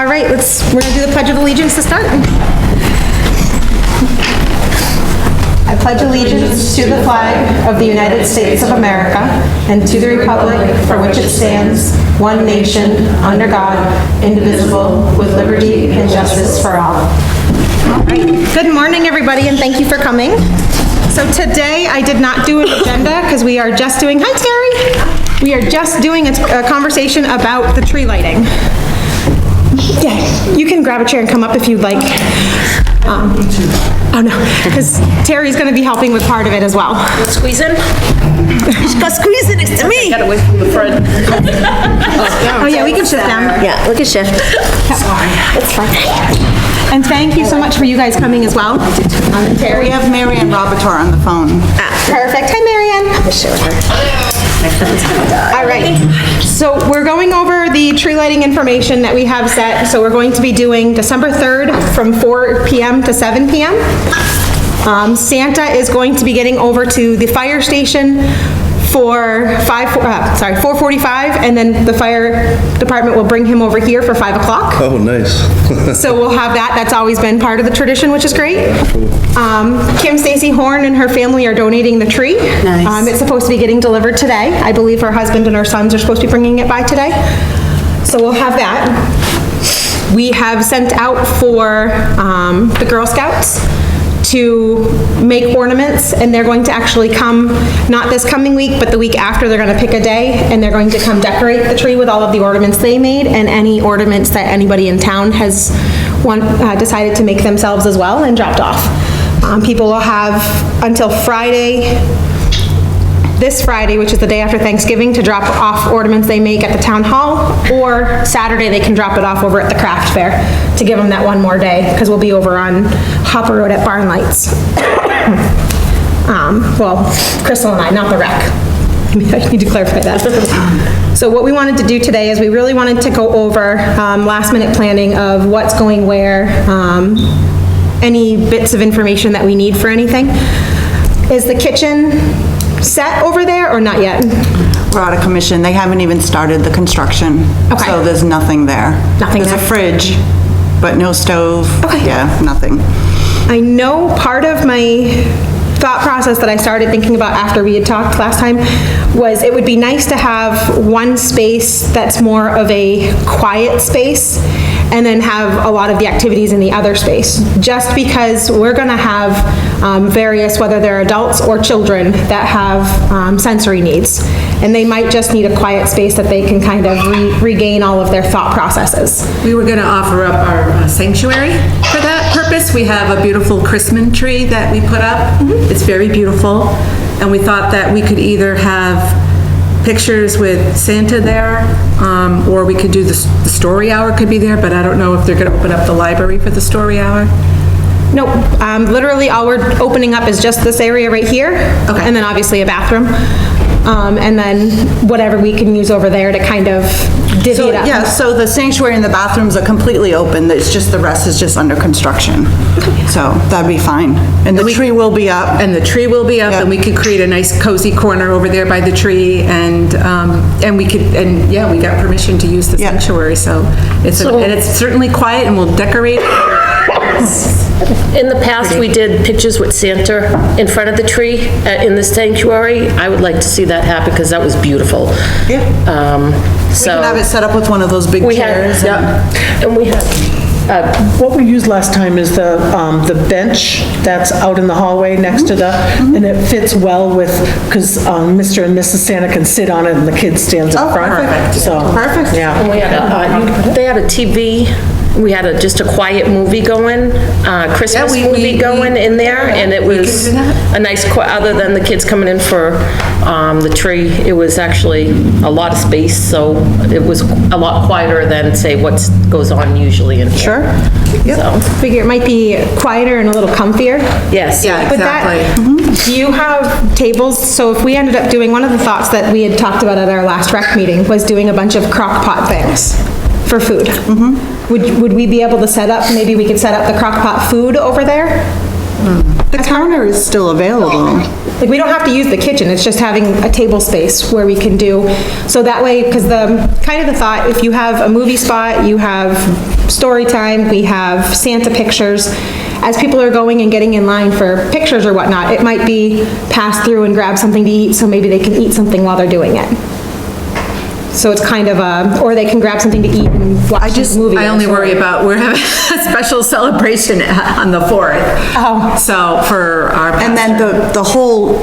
All right, we're gonna do the Pledge of Allegiance to start. I pledge allegiance to the flag of the United States of America and to the republic for which it stands, one nation, under God, indivisible, with liberty and justice for all. All right, good morning, everybody, and thank you for coming. So today, I did not do an agenda because we are just doing, hi Terry! We are just doing a conversation about the tree lighting. Yeah, you can grab a chair and come up if you'd like. Oh no, because Terry's gonna be helping with part of it as well. Squeeze in? She's got squeeze in next to me. Got away from the front. Oh yeah, we can shift down. Yeah, we can shift. Sorry. It's fine. And thank you so much for you guys coming as well. We have Mary Ann Robitor on the phone. Perfect. Hi, Mary Ann. I'll show her. All right, so we're going over the tree lighting information that we have set. So we're going to be doing December 3rd from 4 p.m. to 7 p.m. Santa is going to be getting over to the fire station for 4:45, and then the fire department will bring him over here for 5 o'clock. Oh, nice. So we'll have that. That's always been part of the tradition, which is great. Kim Stacy Horn and her family are donating the tree. Nice. It's supposed to be getting delivered today. I believe her husband and her sons are supposed to be bringing it by today. So we'll have that. We have sent out for the Girl Scouts to make ornaments, and they're going to actually come, not this coming week, but the week after. They're gonna pick a day, and they're going to come decorate the tree with all of the ornaments they made, and any ornaments that anybody in town has decided to make themselves as well and dropped off. People will have until this Friday, which is the day after Thanksgiving, to drop off ornaments they make at the town hall, or Saturday they can drop it off over at the craft fair to give them that one more day, because we'll be over on Hopper Road at Barn Lights. Well, Crystal and I, not the rec. I need to clarify that. So what we wanted to do today is we really wanted to go over last minute planning of what's going where, any bits of information that we need for anything. Is the kitchen set over there or not yet? We're out of commission. They haven't even started the construction. Okay. So there's nothing there. Nothing There's there? a fridge, but no stove. Okay. Yeah, nothing. I know part of my thought process that I started thinking about after we had talked last time was it would be nice to have one space that's more of a quiet space, and then have a lot of the activities in the other space. Just because we're gonna have various, whether they're adults or children, that have sensory needs. And they might just need a quiet space that they can kind of regain all of their thought processes. We were gonna offer up our sanctuary for that purpose. We have a beautiful Christmas tree that we put up. It's very beautiful. And we thought that we could either have pictures with Santa there, or we could do the story hour could be there, but I don't know if they're gonna open up the library for the story hour. Nope, literally all we're opening up is just this area right here. Okay. And then obviously a bathroom. And then whatever we can use over there to kind of divvy So, it up. yeah, so the sanctuary and the bathrooms are completely open. It's just, the rest is just under construction. So that'd be fine. And the tree will be up. And the tree will be up, and we could create a nice cozy corner over there by the tree, and we could, and yeah, we got permission to use the Yeah. sanctuary, so and it's certainly quiet, and we'll decorate it. In the past, we did pictures with Santa in front of the tree in the sanctuary. I would like to see that happen because that was beautiful. Yeah. We can have it set up with one of those big We had, chairs. yeah, and we had, What we used last time is the bench that's out in the hallway next to the, and it fits well with, because Mr. and Mrs. Santa can sit on it and the kid stands in Oh, front. perfect. So, Perfect. yeah. and we had they had a TV. We had just a quiet movie going, Christmas Yeah, movie going in there, and it was do that. a nice, other than the kids coming in for the tree, it was actually a lot of space, so it was a lot quieter than, say, what goes on usually in here. Sure. So, Figure it might be quieter and a little comfier. yes. Yeah, But that, do you have tables? So if we ended up doing, one of the thoughts that we had talked about at our last rec meeting was doing a bunch of crock pot things for food. Would we be able to set up, maybe we could set up the crock pot food over there? The counter is still available. Like, we don't have to use the kitchen, it's just having a table space where we can do, so that way, because kind of the thought, if you have a movie spot, you have story time, we have Santa pictures. As people are going and getting in line for pictures or whatnot, it might be pass through and grab something to eat, so maybe they can eat something while they're doing it. So it's kind of or they can grab something to eat and watch a movie. I only worry about, we're having a special celebration on the 4th. Oh. So for our. And then the whole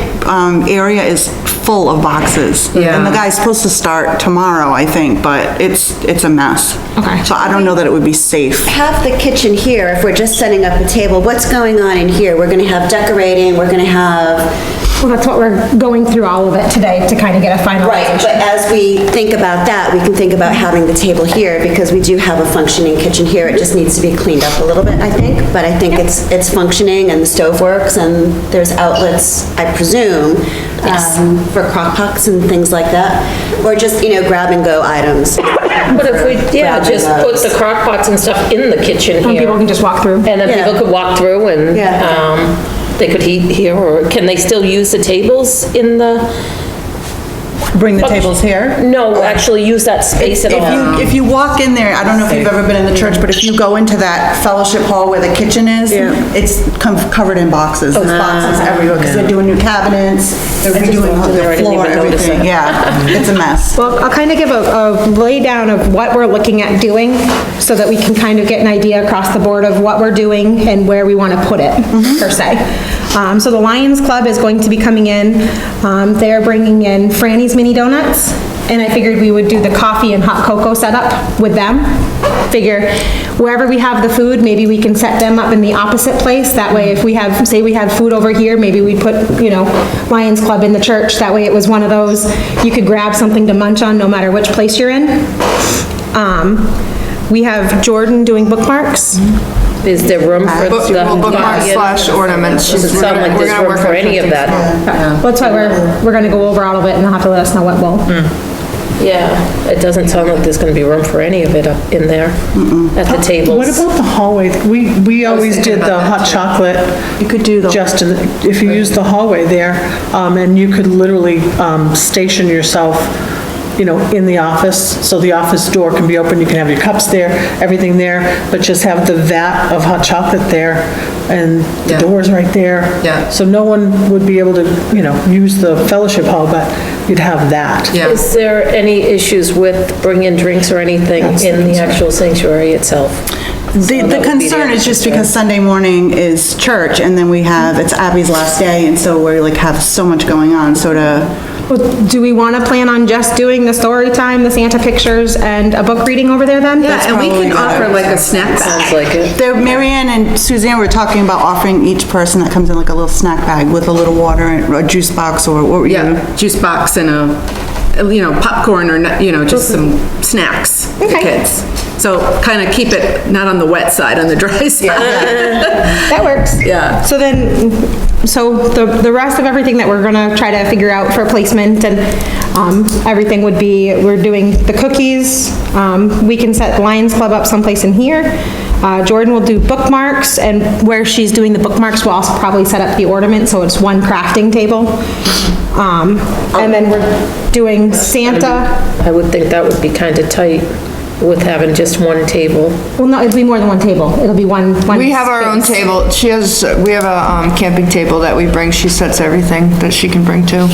area is full of boxes. Yeah. And the guy's supposed to start tomorrow, I think, but it's a mess. Okay. So I don't know that it would be safe. Have the kitchen here, if we're just setting up a table, what's going on in here? We're gonna have decorating, we're gonna have, Well, that's what we're going through all of it today to kind of get a right, finalization. but as we think about that, we can think about having the table here, because we do have a functioning kitchen here. It just needs to be cleaned up a little bit, I think, but I think it's functioning, and the stove works, and there's outlets, I presume, for crock pots and things like that, or just, grab and go items. But if we, just put the crock pots and stuff in the kitchen And people here, can just walk through. and then people Yeah. could walk through and, Yeah. they could eat here, or can they still use the tables in the? Bring the tables here. No, actually use that space at all. If you walk in there, I don't know if you've ever been in the church, but if you go into that fellowship hall where the kitchen is, it's covered in boxes. There's boxes everywhere, because they're doing new cabinets, they're redoing I the didn't floor, even notice everything, that. yeah. It's a mess. Well, I'll kind of give a laydown of what we're looking at doing so that we can kind of get an idea across the board of what we're doing and where we want to put it, per se. So the Lions Club is going to be coming in. They're bringing in Franny's Mini Donuts, and I figured we would do the coffee and hot cocoa setup with them. Figure wherever we have the food, maybe we can set them up in the opposite place. That way, if we have, say we had food over here, maybe we put, Lions Club in the church. That way it was one of those, you could grab something to munch on no matter which place you're in. We have Jordan doing bookmarks. Is there room for the? Bookmark / ornaments. Doesn't sound like there's room for any of that. Well, that's why we're gonna go over all of it, and they'll have to let us know what will. Yeah, it doesn't sound like there's gonna be room for any of it up in there at the tables. What about the hallway? We always did the hot chocolate. You could do the. Just if you use the hallway there, and you could literally station yourself, in the office, so the office door can be open, you can have your cups there, everything there, but just have the vat of hot chocolate there, and the Yeah. door's right there. Yeah. So no one would be able to, use the fellowship hall, but you'd have that. Yeah. Is there any issues with bringing drinks or anything in the actual sanctuary itself? The concern is just because Sunday morning is church, and then it's Abby's last day, and so we have so much going on, so Well, do we wanna plan on just doing the story time, the Santa pictures, and a book reading over there then? Yeah, and we probably can good. offer like a snack Sounds bag. like it. Marianne and Suzanne were talking about offering each person that comes in like a little snack bag with a little water and a juice box, or what were you? Yeah, juice box and popcorn or, just some snacks for the Okay. kids. So kind of keep it not on the wet side, on the dry side. That works. Yeah. So then, the rest of everything that we're gonna try to figure out for placement and, everything would be, we're doing the cookies, we can set Lions Club up someplace in here. Jordan will do bookmarks, and where she's doing the bookmarks, we'll also probably set up the ornament, so it's one crafting table. And then we're doing Santa, I would think that would be kind of tight with having just one table. well, no, it'll be more than one table, it'll be one. We have our own space. table. We have a camping table that we bring. She sets everything that she can bring to.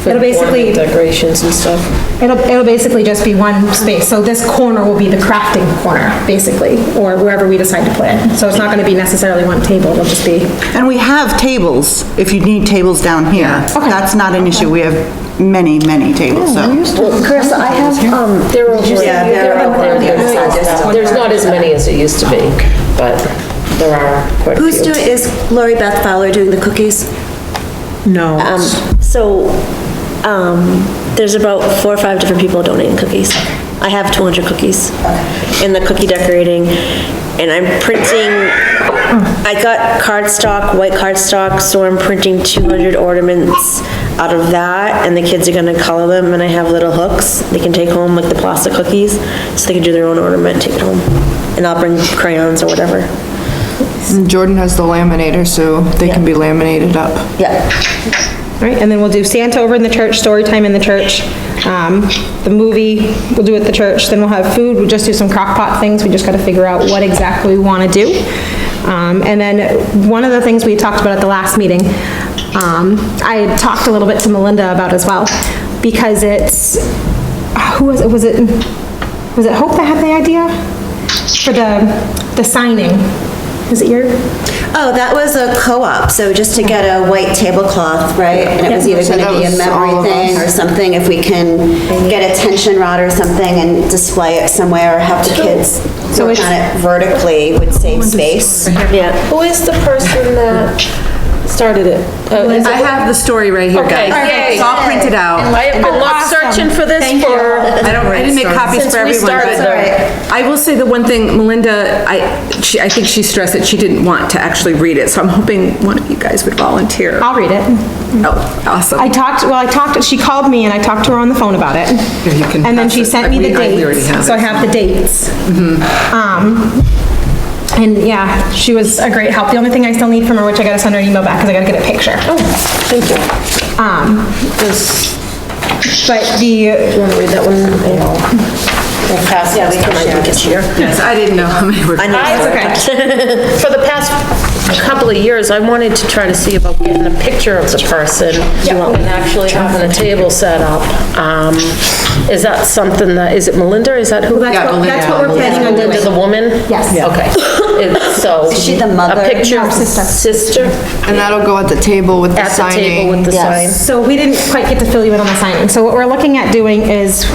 for It'll basically- Decorations and stuff. It'll basically just be one space, so this corner will be the crafting corner, basically, or wherever we decide to put it. So it's not gonna be necessarily one table, it'll just be, And we have tables, if you need tables down here. Okay. That's not an issue, we have many, many tables, so. Chris, I have, They're over there. Yeah, they're They're over out there. There's not as many as it used to be, but there are quite a few. who's doing, is Lori Beth Fowler doing the cookies? No. So, there's about 4 or 5 different people donating cookies. I have 200 cookies in the cookie decorating, and I'm printing, I got cardstock, white cardstock, so I'm printing 200 ornaments out of that, and the kids are gonna color them, and I have little hooks they can take home, like the plastic cookies, so they can do their own ornament, take it home. And I'll bring crayons or whatever. And Jordan has the laminator, so they can be laminated up. Yeah. right? And then we'll do Santa over in the church, story time in the church. The movie, we'll do at the church, then we'll have food, we'll just do some crock pot things, we just gotta figure out what exactly we wanna do. And then, one of the things we talked about at the last meeting, I had talked a little bit to Melinda about as well, because it's, who was it, was it Hope that had the idea? For the signing, was it your? Oh, that was a co-op, so just to get a white tablecloth, right? And it was either So gonna that be a was memory all of thing or something, if we can get a tension rod or something and display it somewhere, or have the kids work on it vertically would save space. Yeah. Who is the person that started it? I have the story right here, Okay, guys. yay. It's all printed out. I have been searching for this for. I didn't make copies Since for we everyone, started but I will say the one thing, Melinda, I think she stressed that she didn't want to actually read it, so I'm hoping one of you guys would volunteer. I'll read it. Oh, awesome. She called me and I talked to her on the phone about it. you can And then pass she it. sent me the We already have dates, so I it. have the dates. And yeah, she was a great help. The only thing I still need from her, which I gotta send her an email back, because I gotta get a picture. Oh, Thank you. But the, You wanna read that one? We'll pass Yeah, this we can tonight, share we can share. Yes, I didn't know how many were. I know. For the past couple of years, I wanted to try to see about getting a picture of the person and actually having a table set up. Is that something that, is it Melinda, is that who? Yeah, that's what we're planning on Melinda, doing. the woman? Yes. Okay. So. Is she the mother? A picture No, of sister. sister And that'll go at the table with the at the table with signing. the sign. So we didn't quite get to fill you in on the signing. So what we're looking at doing is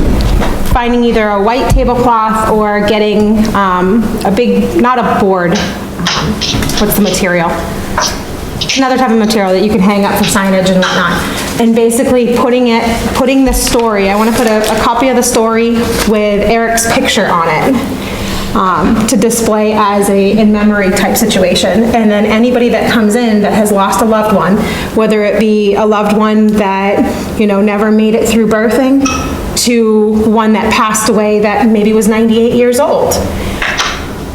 finding either a white tablecloth or getting a big, not a board, what's the material? Another type of material that you can hang up for signage and whatnot. And basically putting the story, I want to put a copy of the story with Eric's picture on it. To display as a in-memory type situation. And then anybody that comes in that has lost a loved one, whether it be a loved one that, never made it through birthing, to one that passed away that maybe was 98 years old,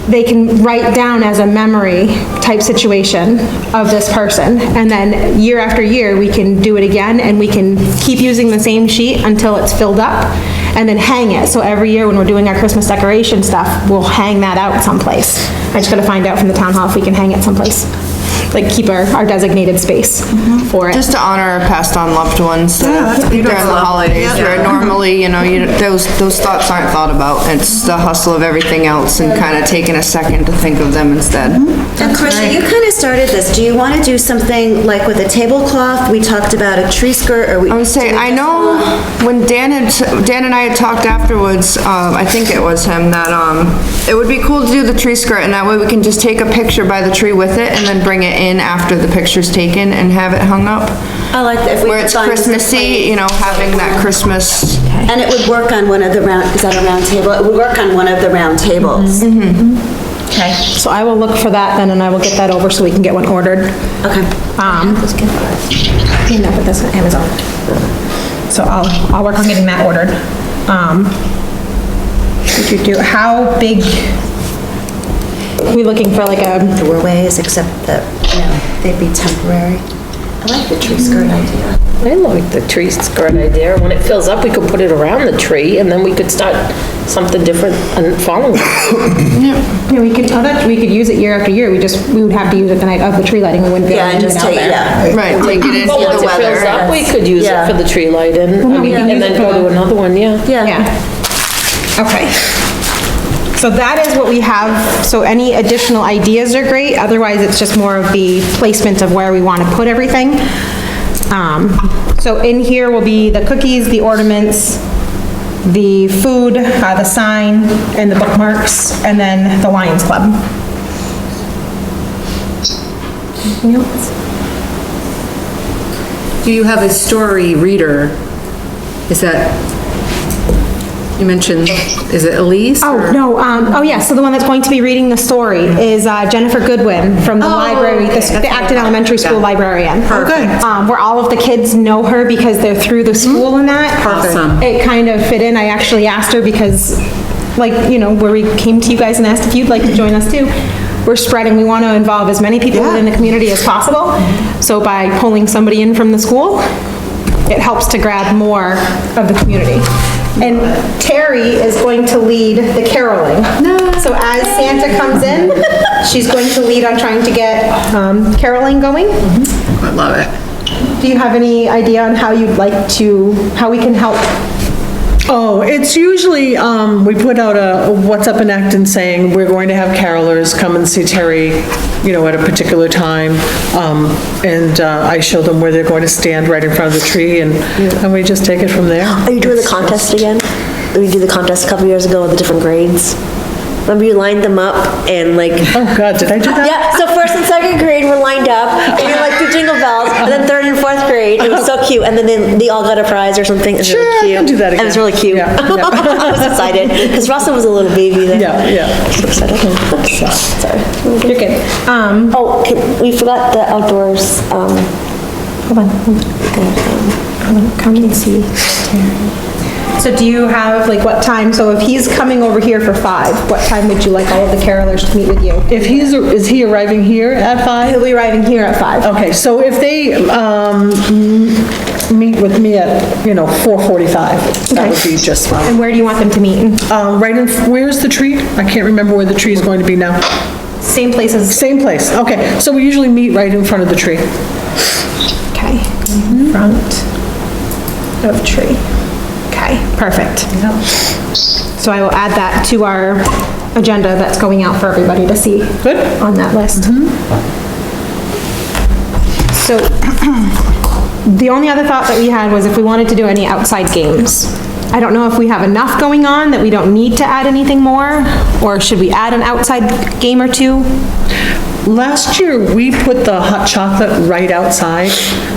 they can write down as a memory type situation of this person. And then year after year, we can do it again and we can keep using the same sheet until it's filled up and then hang it. So every year when we're doing our Christmas decoration stuff, we'll hang that out someplace. I just gotta find out from the town hall if we can hang it someplace. Like keep our designated space for it. Just to honor our passed on loved ones during beautiful. the holidays, where normally, those thoughts aren't thought about. It's the hustle of everything else and kind of taking a second to think of them instead. And Carissa, you kind of started this. Do you want to do something like with a tablecloth? We talked about a tree skirt, or we... I would say, I know when Dan and I had talked afterwards, I think it was him, that, it would be cool to do the tree skirt, and that way we can just take a picture by the tree with it and then bring it in after the picture's taken and have it hung up. I like that. If we Where could it's find Christmassy, having that Christmas. And it would work on one of the round, is that a round table? It would work on one of the round tables. Okay, so I will look for that then and I will get that over so we can get one ordered. Okay. You know, but that's on Amazon. So I'll work on getting that ordered. How big, are we looking for like a, Doorways, except that, they'd be temporary. I like the tree skirt idea. I like the tree skirt idea. When it fills up, we could put it around the tree and then we could start something different and following. we could use it year after year, we would have to use it the night of the tree lighting, we wouldn't be able Yeah, to and leave just it out take, there. yeah. Right, take it in But for once the it fills weather. up, we could use it Yeah. for the tree light and, we can use and then it go for to the- another one, yeah. Yeah. Okay. So that is what we have, so any additional ideas are great, otherwise it's just more of the placement of where we want to put everything. So in here will be the cookies, the ornaments, the food, the sign, and the bookmarks, and then the Lions Club. Anything else? Do you have a story reader? Is that, you mentioned, is it Elise? Oh, no, oh yeah, so the one that's going to be reading the story is Jennifer Goodwin from the library, the Acton Elementary School librarian. Perfect. Where all of the kids know her because they're through the school and that. Awesome. It kind of fit in, I actually asked her because, like, where we came to you guys and asked if you'd like to join us too. We're spreading, we want to involve as many people within the community as possible. So by pulling somebody in from the school, it helps to grab more of the community. And Terry is going to lead the caroling. So as Santa comes in, she's going to lead on trying to get caroling going. I love it. Do you have any idea on how you'd like to, how we can help? Oh, it's usually, we put out a What's Up in Acton saying, we're going to have carolers come and see Terry, at a particular time. And I show them where they're going to stand right in front of the tree, and we just take it from there. Are you doing the contest again? We did the contest a couple years ago with the different grades. Remember you lined them up and like... Oh, God, did I do that? Yeah, so first and second grade were lined up, and you like do jingle bells, and then third and fourth grade, it was so cute, and then they all got a prize or something. It was really Sure, I cute. can do that It was again. really cute. Yeah, yeah. I was excited, because Russell was a little baby then. Yeah. So excited. Sorry. You're good. Oh, we forgot the outdoors, Hold on. Come and see Terry. So do you have, like, what time, so if he's coming over here for 5, what time would you like all of the carolers to meet with you? If is he arriving here at 5? He'll be arriving here at 5. Okay, so if they, meet with me at, 4:45, that would be just fine. And where do you want them to meet? Right in, where's the tree? I can't remember where the tree is going to be now. Same places. Same place, okay. So we usually meet right in front of the tree. Okay, in front of tree. Okay, perfect. So I will add that to our agenda that's going out for everybody to see. Good. On that list. So, the only other thought that we had was if we wanted to do any outside games. I don't know if we have enough going on that we don't need to add anything more, or should we add an outside game or two? Last year, we put the hot chocolate right outside,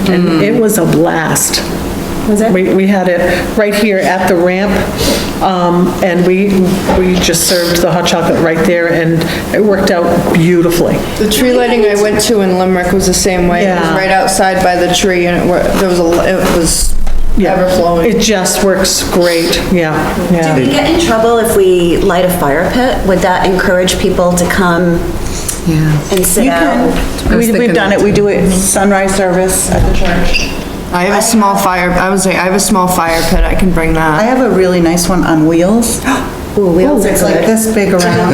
and it was a blast. Was it? We had it right here at the ramp, and we just served the hot chocolate right there, and it worked out beautifully. The tree lighting I went to in Limerick was the same way. It was Yeah. right outside by the tree, and it was ever flowing. It just works great, yeah. Do we get in trouble if we light a fire pit? Would that encourage people to come and sit You out? can, we've done it, we do it sunrise service at the church. I have a small fire, I would say, I have a small fire pit, I can bring I that. have a really nice one on wheels. Ooh, wheels are It's like good. this big around,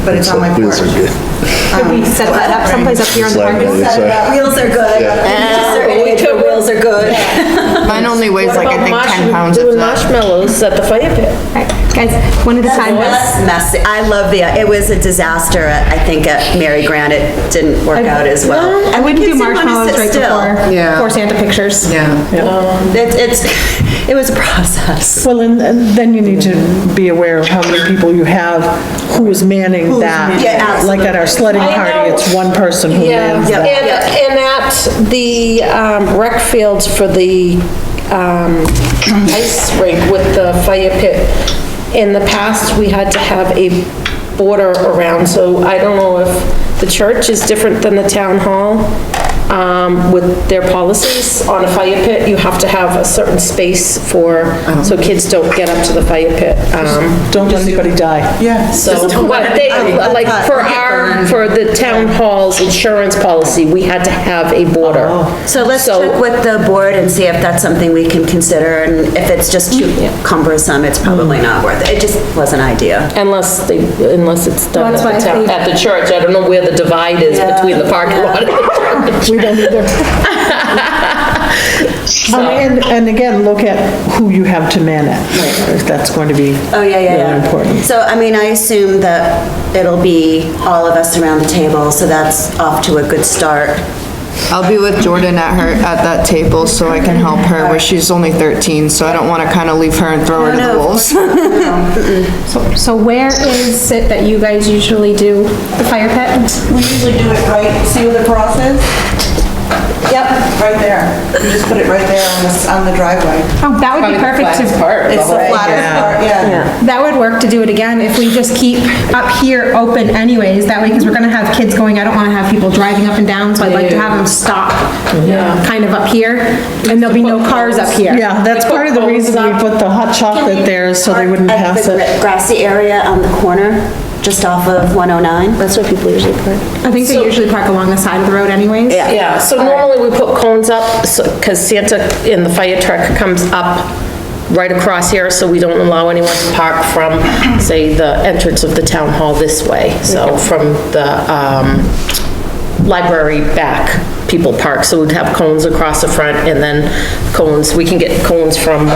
but it's on my porch. Could we set that up someplace up here in the parking lot? Wheels are good. Wheels are good. Mine only weighs like, I think, 10 pounds. if Doing that. marshmallows at the fire pit. Alright, guys, one at a time. Less messy. I love it was a disaster, I think, at Mary Grant. It didn't work out as well. I wouldn't do Kids didn't wanna marshmallows sit right still. before Santa pictures. It was a process. Well, and then you need to be aware of how many people you have, who is manning that. Yeah, Like at our sledding I party, know. it's one person who Yeah, mans that. and at the rec fields for the ice rink with the fire pit, in the past, we had to have a border around, so I don't know if the church is different than the town hall. With their policies on a fire pit, you have to have a certain space so kids don't get up to the fire pit. Don't let anybody die. Yeah. So, but they, like, for the town hall's insurance policy, we had to have a border. So let's check with the board and see if that's something we can consider, and if it's just too cumbersome, it's probably not worth it. It just was an idea. Unless it's done Well, that's why I think- at the church. I don't know where the divide is between the parking lot and the church. We don't either. And again, look at who you have to man it. That's going to be Oh, yeah. really important. So, I mean, I assume that it'll be all of us around the table, so that's off to a good start. I'll be with Jordan at that table so I can help her, where she's only 13, so I don't want to kind of leave her and throw her to the wolves. So where is it that you guys usually do the fire pit? We usually do it right, see where the cross is? Yep, right there. You just put it right there on the driveway. Oh, that would be perfect to, It's the flattest part, yeah. that would work to do it again if we just keep up here open anyways, that way, because we're gonna have kids going, I don't wanna have people driving up and down, so I'd like to have them stop kind of up here, and there'll be no cars up here. Yeah, that's part of the reason we put the hot chocolate there, so they wouldn't At pass the it. grassy area on the corner, just off of 109. That's where people usually park. I think they usually park along the side of the road anyways. Yeah, so normally we put cones up, because Santa in the fire truck comes up right across here, so we don't allow anyone to park from, say, the entrance of the town hall this way. So from the library back, people park, so we'd have cones across the front, and then cones, we can get cones from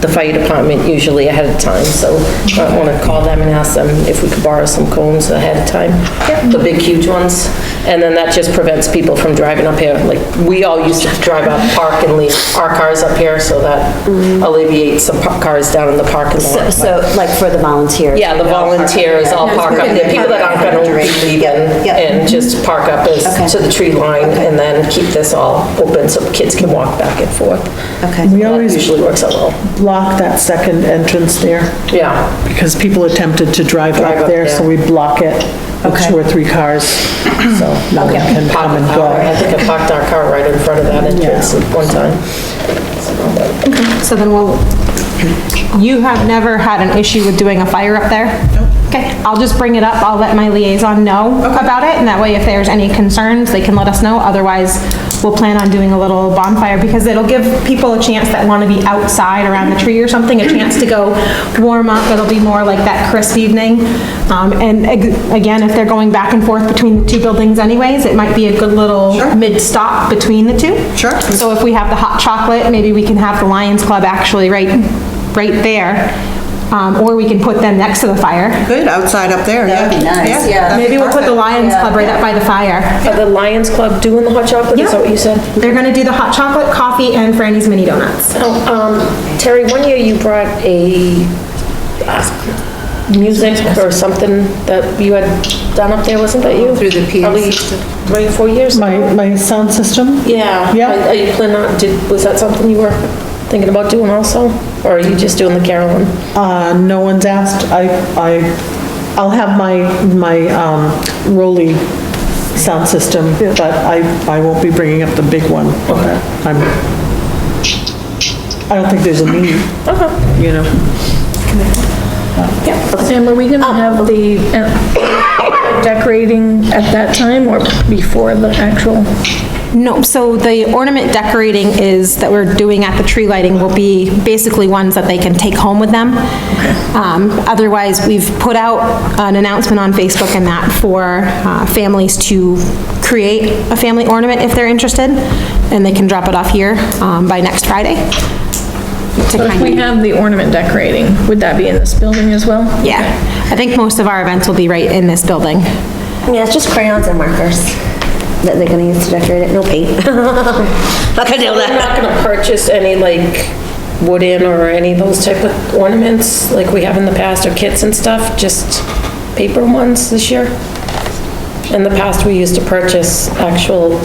the fire department usually ahead of time, so I want to call them and ask them if we could borrow some cones ahead of time. The big, huge ones, and then that just prevents people from driving up here. Like, we all used to drive up, park, and leave our cars up here, so that alleviates some cars down in the parking lot. So like for the volunteers? Yeah, the volunteers all park up there, people that aren't gonna be leaving, and just park up as to the tree line, and then keep this all open so kids can walk back and forth. Okay. We That always usually works out well. block that second entrance there, Yeah, because people attempted to drive Drive up up there, so there. we block it with Okay. 2 or 3 cars, so no one can come and I go. think I parked our car right in front of that entrance at one time. So then you have never had an issue with doing a fire up there? Okay, I'll just bring it up, I'll let my liaison know about it, and that way if there's any concerns, they can let us know. Otherwise, we'll plan on doing a little bonfire, because it'll give people a chance that want to be outside around the tree or something, a chance to go warm up. It'll be more like that crisp evening. And again, if they're going back and forth between the two buildings anyways, it might be a good little mid-stop between the two. Sure. So if we have the hot chocolate, maybe we can have the Lions Club actually right there. Or we can put them next to the fire. Good, outside up there, yeah. That'd be nice, yeah. that'd be Maybe we'll put the perfect. Lions Club right up by the fire. Are the Lions Club doing the hot chocolate, is that what you said? They're gonna do the hot chocolate, coffee, and Franny's mini donuts. Terry, one year you brought a music or something that you had done up there, wasn't that you? Through the PA Probably system. 3 or 4 years ago? My sound system? Yeah. Yeah. Are you planning on, was that something you were thinking about doing also? Or are you just doing the caroling? No one's asked. I'll have my Rolly sound system, but I won't be bringing up the big one. Okay. I don't think there's a need, you know? Sam, are we gonna have the decorating at that time or before the actual? No, so the ornament decorating that we're doing at the tree lighting will be basically ones that they can take home with them. Otherwise, we've put out an announcement on Facebook and that for families to create a family ornament if they're interested, and they can drop it off here by next Friday. So if we have the ornament decorating, would that be in this building as well? Yeah, I think most of our events will be right in this building. Yeah, it's just crayons and markers that they're gonna use to decorate it, no paint. Not gonna do We're that. not gonna purchase any like wooden or any of those type of ornaments like we have in the past, or kits and stuff, just paper ones this year. In the past, we used to purchase actual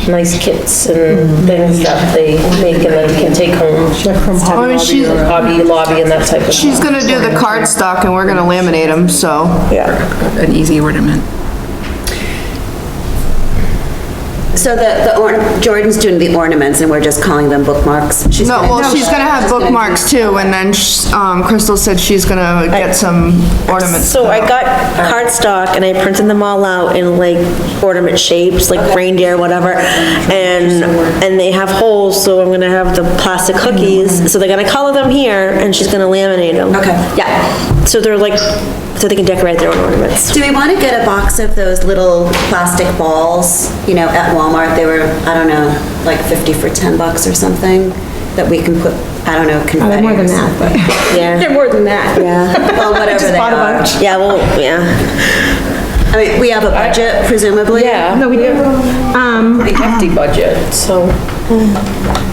nice kits and things that they make and then you can take home. From Hobby Lobby or, Hobby Lobby and that type of. She's gonna do the cardstock and we're gonna laminate them, so. An easy ornament. So Jordan's doing the ornaments and we're just calling them bookmarks? She's No, gonna- well, she's gonna have She's gonna do- bookmarks too, and then, Crystal said she's gonna get some ornaments. So I got cardstock and I printed them all out in like ornament shapes, like reindeer, whatever. And they have holes, so I'm gonna have the plastic cookies. So they're gonna color them here and she's gonna laminate them. Okay. Yeah. So they're like, so they can decorate their own ornaments. Do we want to get a box of those little plastic balls, you know, at Walmart? They were, I don't know, like 50 for $10 or something, that we can put, I don't know, confetti They're more than or that, something. but Yeah. they're more than that. Yeah, well, whatever they bought a are. bunch. Yeah, well, yeah. I mean, we have a budget presumably? Yeah. No, we do. Pretty hefty budget, so.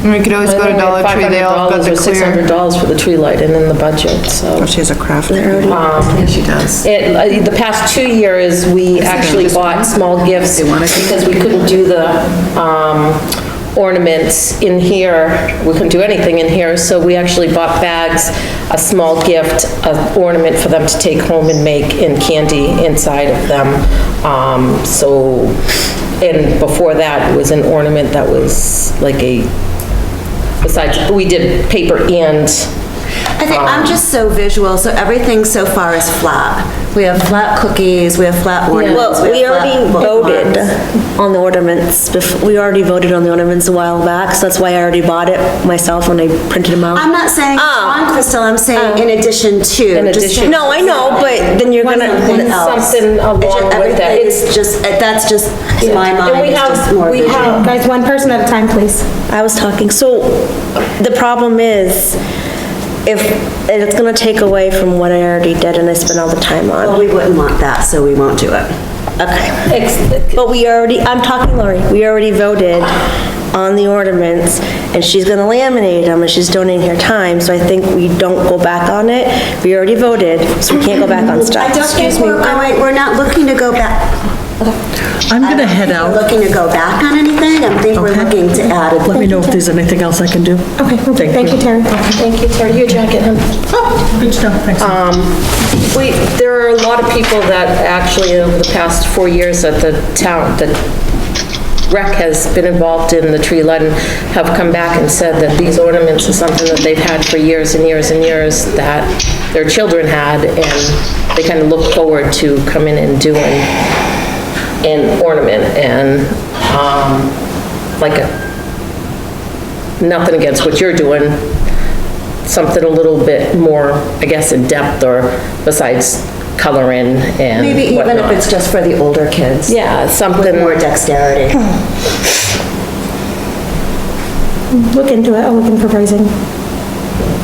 We could always go to Dollar Tree, they all got $500 the or clear. $600 for the tree lighting in the budget, so. Oh, she has a craft. Yeah, she does. The past 2 years, we actually bought small gifts because we couldn't do the ornaments in here. We couldn't do anything in here, so we actually bought bags, a small gift, an ornament for them to take home and make, and candy inside of them. And before that, it was an ornament that was like besides, we did paper and I think I'm just so visual, so everything so far is flat. We have flat cookies, we have flat ornaments. Well, we have flat already voted bookmarks. on the ornaments, we already voted on the ornaments a while back, so that's why I already bought it myself when I printed them out. I'm not saying it's Oh. wrong, Crystal, I'm saying in addition to. In just- addition. No, I know, but then you're gonna, Something else. Something along It's just- with that. everything is just, that's just, to my And mind, we it's have- just more we visual. have- Guys, one person at a time, please. I was talking, so the problem is, if it's gonna take away from what I already did and I spent all the time Well, on. we wouldn't want that, so we won't do it. Okay. But we already, I'm talking Lori, we already voted on the ornaments, and she's gonna laminate them, and she's donating her time, so I think we don't go back on it. We already voted, so we can't go back on I stuff. don't think we're not looking to go back. I'm gonna head We're out. looking to go back on anything, I think we're Okay. looking to add a. Let me know if there's anything else I can do. Okay, thank you, Terry. Thank you, Terry. Your jacket, hun. Good stuff, thanks. There are a lot of people that actually, over the past 4 years that the town, the rec has been involved in the tree lighting, have come back and said that these ornaments is something that they've had for years and years and years, that their children had, and they kind of look forward to coming and doing an ornament, and, nothing against what you're doing, something a little bit more, I guess, in depth, or besides coloring and Maybe even if whatnot. it's just for the older kids. Yeah, With something more dexterity. Look into it, I'm looking for pricing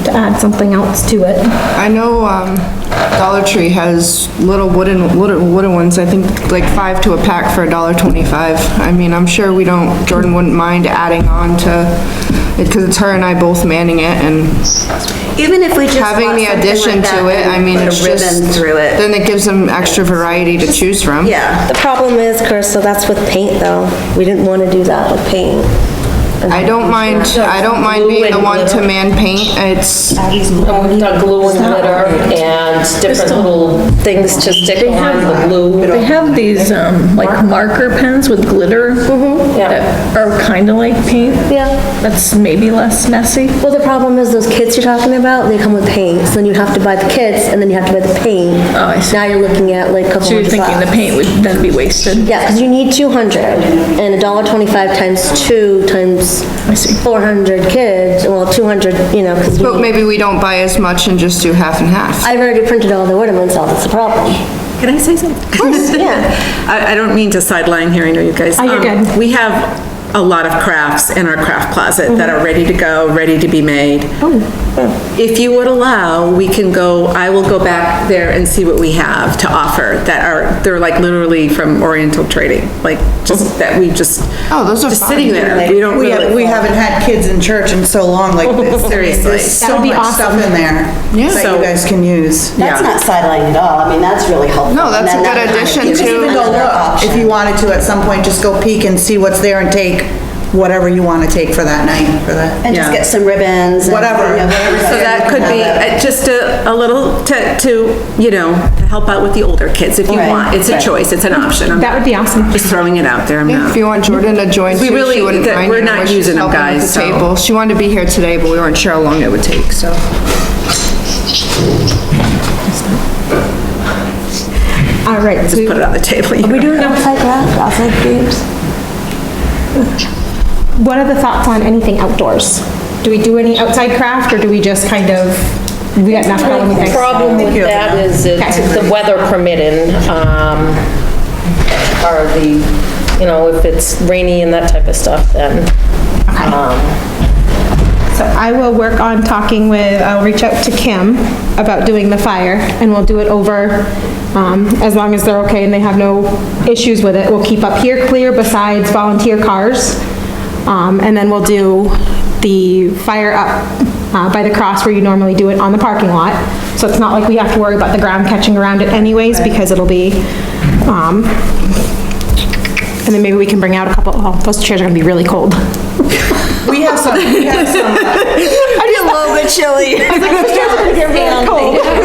to add something else to it. I know, Dollar Tree has little wooden ones, I think like 5 to a pack for $1.25. I mean, I'm sure Jordan wouldn't mind adding on to it, because it's her and I both manning it, and Even if we just having want the something addition like that to it, I and mean, put a it's just, ribbon through it. then it gives them extra variety to choose from. Yeah. The problem is, Carissa, that's with paint though. We didn't wanna do that with paint. I don't mind being the one to man paint, it's, we've done glue and glitter and different little things to stick on the glue. They have these, like marker pens with glitter that are kinda like paint. Yeah. That's maybe less messy. Well, the problem is those kits you're talking about, they come with paint, so then you have to buy the kits, and then you have to buy the paint. Oh, I see. Now you're looking at like a couple So you're hundred thinking the bucks. paint would then be wasted? Yeah, because you need 200, and $1.25 times 2 times I see. 400 kids, well, 200, you know, because but maybe we don't buy as much and just do half and half. I've already printed all the ornaments out, that's the problem. Can I say something? Of course, yeah. I don't mean to sideline here, I know you guys. Oh, you're good. We have a lot of crafts in our craft closet that are ready to go, ready to be made. If you would allow, I will go back there and see what we have to offer they're like literally from Oriental Trading, like just, that we just. Oh, those are Just fun. sitting there, we don't really. We haven't had kids in church in so long, like, Seriously. there's so would be much stuff awesome. in there that So- you guys can use. That's not sidelining at all, I mean, that's really helpful. No, that's a And then good that kind of addition gives You too. can even go another look, option. if you wanted to at some point, just go peek and see what's there and take whatever you want to take for that night, for that. And just Yeah. get some ribbons. and, Whatever. you know, So that could be just a little to help out with the older kids if you Right. want. It's a choice, it's an option. I'm That would be awesome. just throwing it out there. I'm not. If you want Jordan to join We too, really- she wouldn't that mind. we're you know, not where she's using them, helping with guys, the so- table. She wanted to be here today, but we weren't sure how long it would take, so. All right, so Just put it on the table. Are we doing outside craft, outside games? what are the thoughts on anything outdoors? Do we do any outside craft, or do we just kind of, we got enough going with The this? problem with that is it's the weather permitting, or if it's rainy and that type of stuff, then, So I will work on talking I'll reach out to Kim about doing the fire, and we'll do it over, as long as they're okay and they have no issues with it. We'll keep up here clear besides volunteer cars. And then we'll do the fire up, by the cross where you normally do it on the parking lot. So it's not like we have to worry about the ground catching around it anyways, because it'll be, and then maybe we can bring out a couple, oh, those chairs are gonna be really cold. We have some, I'm just a little bit chilly.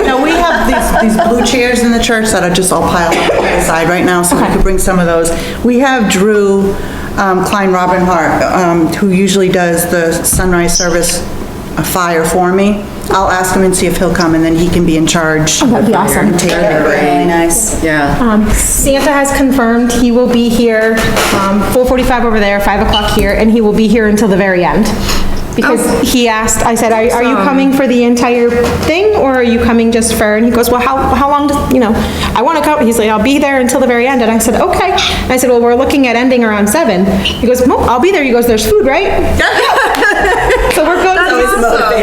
no, we have these blue chairs in the church that are just all piled up on the side right now, so we could bring some of those. We have Drew Klein Robin Hart, who usually does the sunrise service fire for me. I'll ask him and see if he'll come, and then he can be in charge. Oh, that'd be awesome. And take care of it. Really nice. Yeah. Santa has confirmed he will be here, 4:45 over there, 5 o'clock here, and he will be here until the very end. Because he asked, I said, are you coming for the entire thing, or are you coming just for, and he goes, well, how long does, I want to come, he's like, I'll be there until the very end, and I said, okay. And I said, well, we're looking at ending around 7. He goes, well, I'll be there, he goes, there's food, right? So we're good.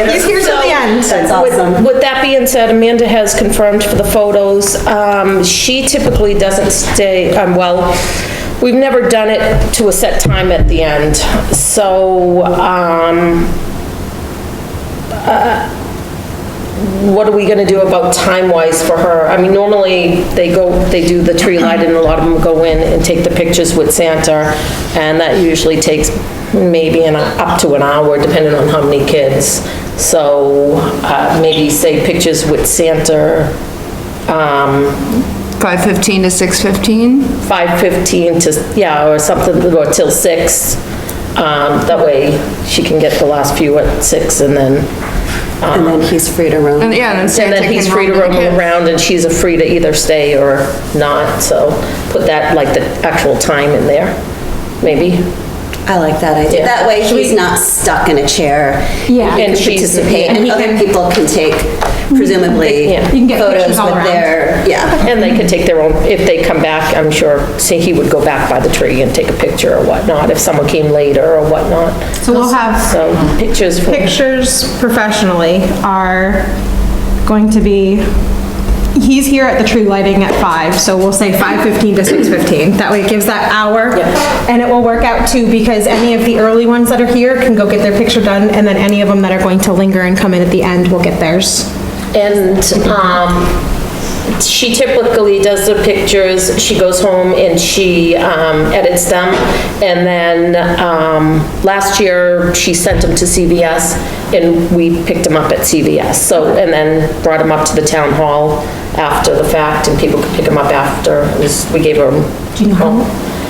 He's here till the end. That's awesome. With that being said, Amanda has confirmed for the photos. She typically doesn't stay, well, we've never done it to a set time at the end. So, what are we gonna do about time-wise for her? I mean, normally they do the tree light, and a lot of them go in and take the pictures with Santa, and that usually takes maybe up to an hour, depending on how many kids. So, maybe say pictures with Santa, 5:15 to 6:15? 5:15 to, yeah, or something, or till 6. That way she can get the last few at 6, and then he's free to roam. And yeah, and then and Santa then he's can free to roam roam with the kids. around, and she's free to either stay or not, so put that, like, the actual time in there, maybe. I like that idea. Yeah. That way he's not stuck in a chair. Yeah. He And can she's- participate, and and he other can- people can take, presumably, Yeah. You can get photos pictures all with around. their, yeah. And they could take their own, if they come back, I'm sure, say he would go back by the tree and take a picture or whatnot, if someone came later or whatnot. So we'll have, So, pictures for. pictures professionally are going to be, he's here at the tree lighting at 5, so we'll say 5:15 to 6:15. That way it gives that hour. Yeah. And it will work out too, because any of the early ones that are here can go get their picture done, and then any of them that are going to linger and come in at the end will get theirs. And, she typically does the pictures, she goes home and she, edits them, and then, last year, she sent them to CVS, and we picked them up at CVS, so, and then brought them up to the town hall after the fact, and people could pick them up after, we gave them. Do you know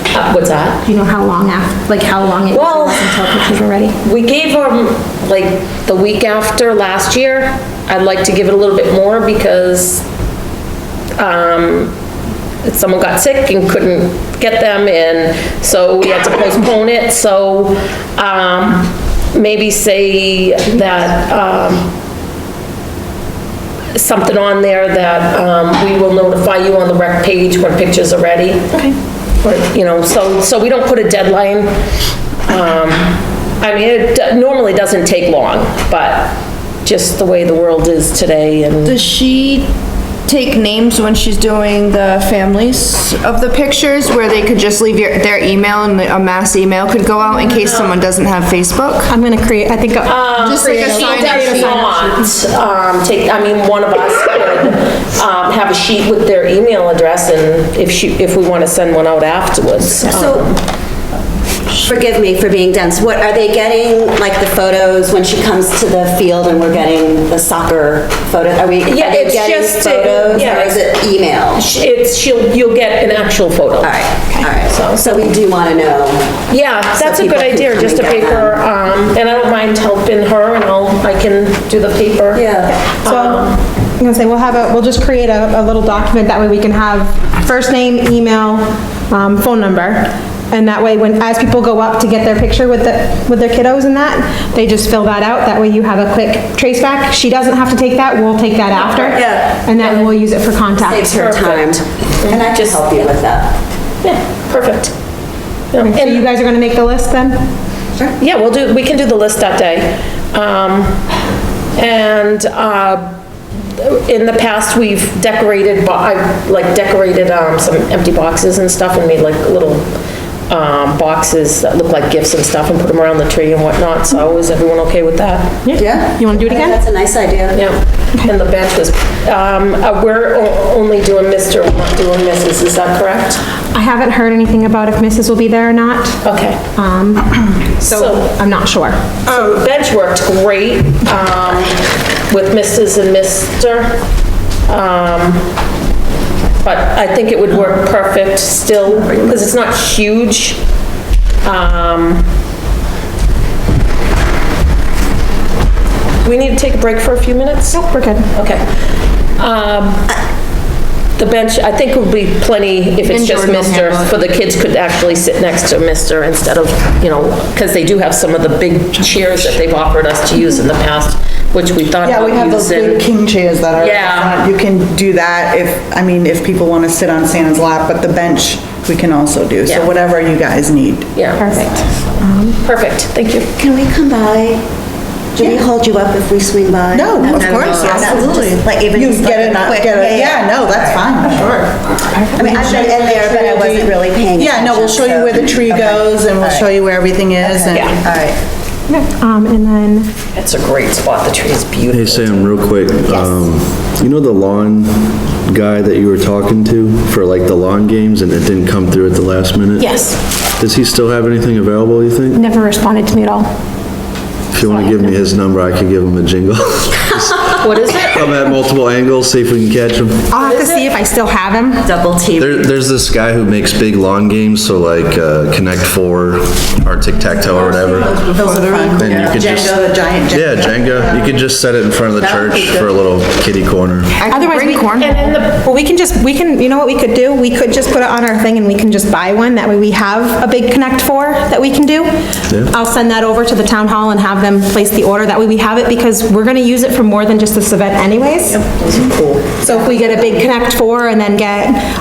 how, What's that? do you know how long how long it Well- was until pictures were ready? We gave them, like, the week after last year. I'd like to give it a little bit more because, someone got sick and couldn't get them, and so we had to postpone it, so, maybe say that, something on there that, we will notify you on the rec page when pictures are ready. Okay. Or, so we don't put a deadline. I mean, it normally doesn't take long, but just the way the world is today, and Does she take names when she's doing the families of the pictures, where they could just leave their email and a mass email could go out in case someone doesn't have Facebook? I'm gonna create, I think, Just like a she sign-up does sheet. not, I mean, one of us could, have a sheet with their email address, and if we want to send one out afterwards. So, forgive me for being dense, what, are they getting, like, the photos when she comes to the field and we're getting the soccer photo? Are they it's getting just, photos, yeah. or is it email? You'll get an actual photo. All right, so we do want to know. Yeah, that's a people good can idea, come just a and get paper, and I don't mind helping her, and I can do the paper. Yeah. So, I'm gonna say, we'll just create a little document, that way we can have first name, email, phone number, and that way as people go up to get their picture with their kiddos and that, they just fill that out, that way you have a quick trace back. She doesn't have to take that, we'll take that after. Yeah. And then we'll use it for contact. Saves her time. And I can help you with that. Yeah, perfect. So you guys are gonna make the list then? Yeah, we can do the list that day. In the past, we've decorated, I've decorated some empty boxes and stuff, and made like little boxes that look like gifts and stuff, and put them around the tree and whatnot, so is everyone okay with that? Yeah. You wanna do it again? That's a nice idea. Yeah, and the bench was, we're only doing Mr., we're not doing Mrs., is that correct? I haven't heard anything about if Mrs. will be there or not, Okay. so I'm not sure. Bench worked great, with Mrs. and Mr. But I think it would work perfect still, because it's not huge. Do we need to take a break for a few minutes? Nope, we're good. Okay. The bench, I think would be plenty if it's just Jordan will Mr., handle it. for the kids could actually sit next to Mr. instead of, because they do have some of the big chairs that they've offered us to use in the past, which we thought Yeah, we have about those big using. king chairs that are. Yeah. You can do that if people want to sit on Santa's lap, but the bench we can also do. Yeah. So whatever you guys need. Yeah. Perfect. Perfect, thank you. Can we come by? Do we hold you up if we swing by? No, of And- course, Yeah, that's absolutely. just Like even You just get like it, a quick. yeah, no, that's fine, sure. I mean, I've been in there, but I wasn't really paying attention. Yeah, no, we'll show you where the tree Okay. goes and we'll show you where everything is and. All right. And then, It's a great spot, the tree is beautiful. Hey Sam, real quick, you know the lawn guy that you were talking to for like the lawn games and it didn't come through at the last minute? yes, Does he still have anything available, you think? never responded to me at all. If you wanna give me his number, I could give him a jingle. What is it? Come at multiple angles, see if we can catch him. I'll have to see if I still have him. Double team. There's this guy who makes big lawn games, so like, Connect Four, or Tic-Tac-Toe or whatever. Those are fun. And you could just. Jenga, the giant Jenga. Yeah, Jenga, you could just set it in front of the That would be church good. for a little kiddie corner. Otherwise, we, well, we can, you know what we could do? We could just put it on our thing and we can just buy one. That way we have a big Connect Four that we can do. Yeah. I'll send that over to the town hall and have them place the order. That way we have it because we're gonna use it for more than just this event anyways. So if we get a big Connect Four and then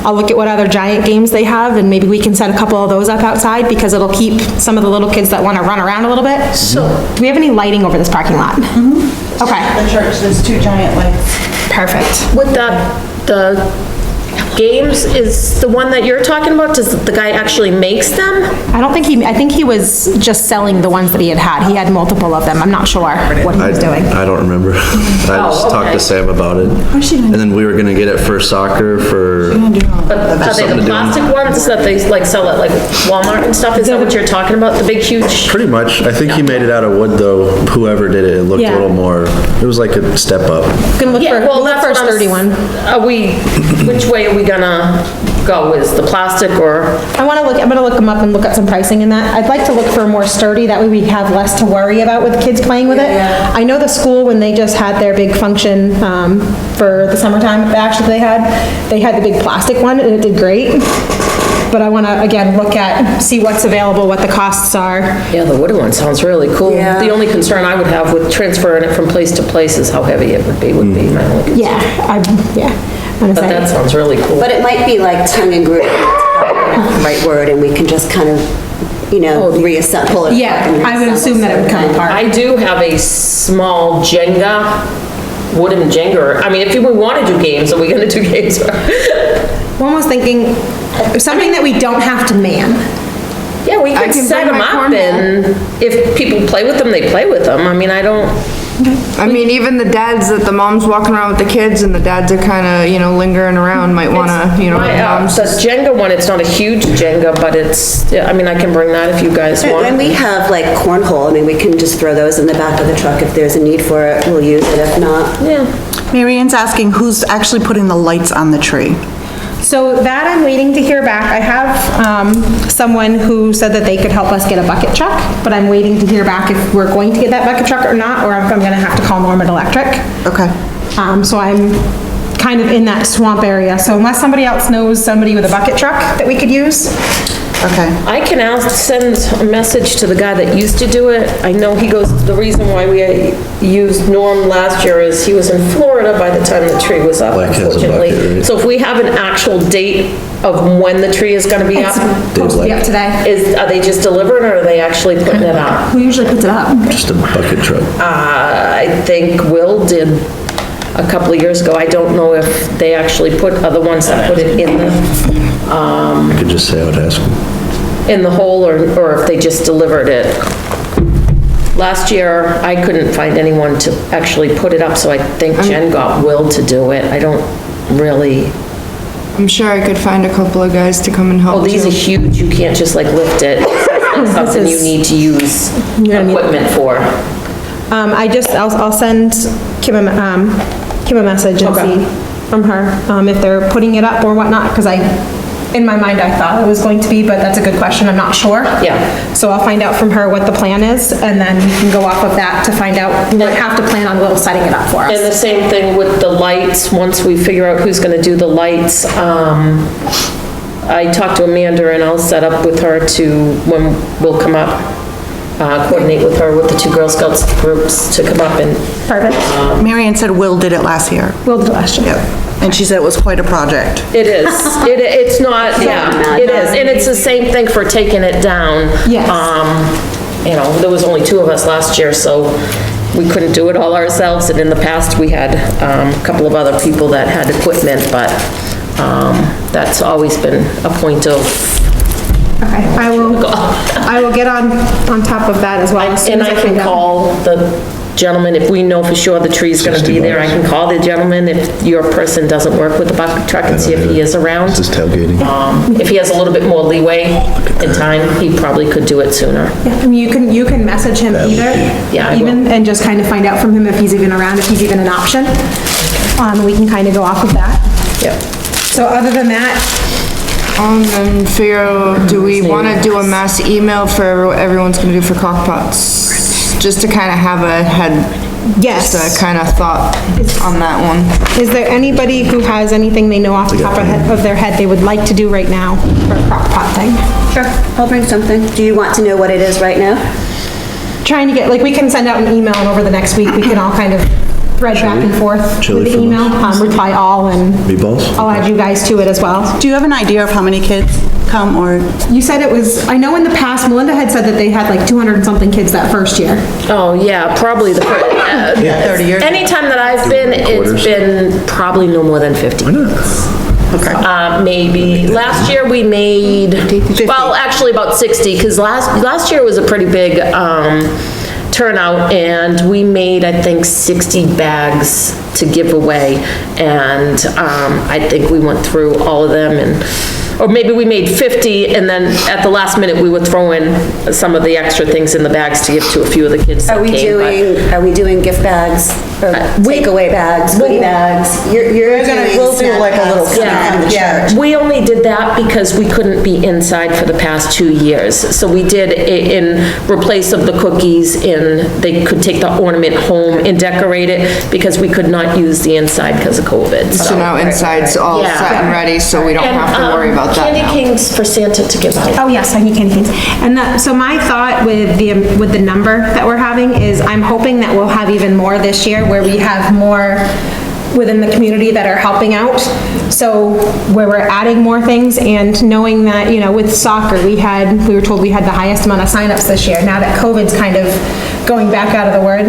I'll look at what other giant games they have and maybe we can set a couple of those up outside because it'll keep some of the little kids that wanna run around a little bit. So, do we have any lighting over this parking lot? Okay, The church, there's 2 giant lights. perfect. With the games, is the one that you're talking about, does the guy actually makes them? I think he was just selling the ones that he had. He had multiple of them. I'm not sure what he was doing. I don't remember. I just talked okay. to Sam about it. And then we were gonna get it for soccer for, But are they something to the do. plastic ones that they like sell at like Walmart and stuff? Is that what you're talking about? The big huge? pretty much. I think he made it out of wood though, whoever did it. It looked a Yeah. little more, it was like a step up. Gonna look Yeah, for, well, look that's for a what I'm sturdy one. Are we, which way are we gonna go? Is the plastic or? I'm gonna look them up and look at some pricing in that. I'd like to look for a more sturdy, that way we have less to worry about with kids playing with it. I know the school, when they just had their big function, for the summertime bash that they had the big plastic one and it did great. But I wanna, again, see what's available, what the costs are. Yeah, the wooden one sounds really cool. Yeah. The only concern I would have with transferring it from place to place is how heavy it would be my only concern. Yeah, I'm gonna But that say, sounds really cool. But it might be like tongue and groove, right word, and we can just kind of, reassemble, pull it. yeah, apart and I would assume that it would come apart. I do have a small Jenga, wooden Jenga. I mean, if we want to do games, are we gonna do games? I'm almost thinking, something that we don't have to man. Yeah, we I could can set bring them my up cornhole. and if people play with them, they play with them. I mean, I don't, I mean, even the dads that the mom's walking around with the kids and the dads are kinda, lingering around, might wanna, my, the moms. the Jenga one, it's not a huge Jenga, but it's, yeah, I mean, I can bring that if you guys When want. we have like cornhole, I mean, we can just throw those in the back of the truck. If there's a need for it, we'll use it. If not, Yeah. Mary Ann's asking who's actually putting the lights on the tree? So that I'm waiting to hear back. I have, someone who said that they could help us get a bucket truck, but I'm waiting to hear back if we're going to get that bucket truck or not, or if I'm gonna have to call Norman Electric. Okay. So I'm kind of in that swamp area, so unless somebody else knows somebody with a bucket truck that we could use. Okay. I can send a message to the guy that used to do it. I know he goes, the reason why we used Norm last year is he was in Florida by the time the tree was up, Black has a bucket, unfortunately. right? So if we have an actual date of when the tree is gonna be It's up, supposed to be up today. are they just delivering or are they actually putting it up? Who usually puts it up? Just a bucket truck. I think Will did a couple of years ago. I don't know if they actually are the ones that put it in I could just say I would ask him. the hole or if they just delivered it. Last year, I couldn't find anyone to actually put it up, so I think Jen got Will to do it. I don't really, I'm sure I could find a couple of guys to come and help oh, these are too. huge. You can't just like lift it. It's something you need to use equipment for. I'll send Kim a message and Okay. see from her, if they're putting it up or whatnot, because I in my mind, I thought it was going to be, but that's a good question, I'm not sure. Yeah. So I'll find out from her what the plan is, and then we can go off of that to find out, we might have to plan on Will setting it up for And us. the same thing with the lights, once we figure out who's gonna do the lights, I talked to Amanda and I'll set up with her to, when we'll come up, coordinate with her with the 2 Girl Scouts groups to come up and, Perfect. Marion said Will did it last year. Will do the last year. And she said it was quite a project. it is, it's not, yeah, it is, and it's the same thing for taking it down. Yes. You know, there was only 2 of us last year, so we couldn't do it all ourselves, and in the past, we had, a couple of other people that had equipment, but, that's always been a point of, Okay, I will get on top of that as well. as soon and as I can find out. call the gentleman, if we know for sure the tree's gonna be there, I can call the gentleman if your person doesn't work with the bucket truck and see if he is around. This is tailgating. If he has a little bit more leeway in time, he probably could do it sooner. Yeah, I mean, you can message him either, Yeah, I will. even, and just kind of find out from him if he's even around, if he's even an option. We can kind of go off of that. Yep. So other than that, And figure out, do we wanna do a mass email for what everyone's gonna do for crockpots? Just to kinda have a head, yes. just a kinda thought on that one. Is there anybody who has anything they know off the top of their head they would like to do right now for a crock pot thing? Sure, I'll bring something. Do you want to know what it is right now? Trying to get, like, we can send out an email and over the next week, we can all kind of thread back and forth Chili with the from email, reply all, and Meatballs? I'll add you guys to it as well. Do you have an idea of how many kids come, or? You said it was, I know in the past, Melinda had said that they had like 200 and something kids that first year. Oh, yeah, probably the, 30 years. anytime that I've been, it's been probably no more than 50. Okay. Maybe, last year we made, well, actually about 60, because last year was a pretty big, turnout, and we made, I think, 60 bags to give away, and, I think we went through all of them, and, or maybe we made 50, and then at the last minute, we would throw in some of the extra things in the bags to give to a few of the kids that Are we came, but- are we doing gift bags, or takeaway bags, goodie bags? We'll do like a little Yeah. from the church. We only did that because we couldn't be inside for the past 2 years. So we did it in replace of the cookies, they could take the ornament home and decorate it because we could not use the inside because of COVID. So now inside's all Yeah. set and ready, so we don't have to worry about that Candy now. canes for Santa to give out. Oh, yes, I need candy canes. And so my thought with the number that we're having is I'm hoping that we'll have even more this year where we have more within the community that are helping out. So where we're adding more things and knowing that, you know, with soccer, we were told we had the highest amount of signups this year. Now that COVID's kind of going back out of the word,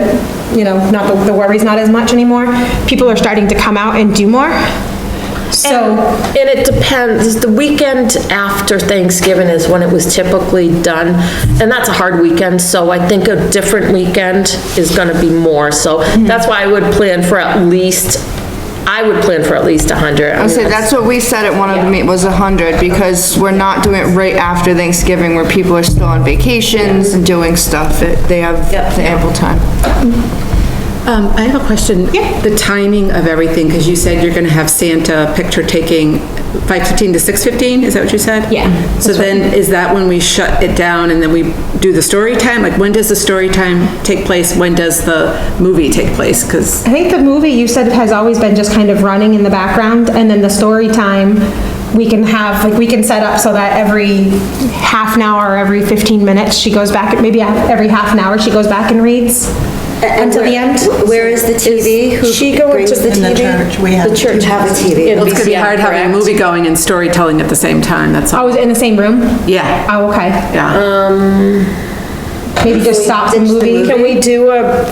you know, not the worry's not as much anymore, people are starting to come out and do more. So, And it depends, the weekend after Thanksgiving is when it was typically done, and that's a hard weekend, so I think a different weekend is gonna be more, so that's why I would plan for at least 100. I said, that's what we said at one of the meet, was 100, because we're not doing it right after Thanksgiving where people are still on vacations and doing stuff, they have the ample time. I have a question. Yeah. The timing of everything, because you said you're gonna have Santa picture taking 5:15 to 6:15, is that what you said? Yeah. So then, is that when we shut it down and then we do the story time? Like, when does the story time take place? When does the movie take place? Because I think the movie you said has always been just kind of running in the background, and then the story time, we can have, like, we can set up so that every half an hour or every 15 minutes, she goes back, maybe every half an hour, she goes back and reads until the end. Where is the TV? Who she going brings to the the TV? church, we have- The church have a TV. It'll it's gonna be hard having correct. movie going and storytelling at the same time, that's Oh, all. is it in the same room? Yeah, Oh, okay. yeah. Maybe just stop the movie. Can we do a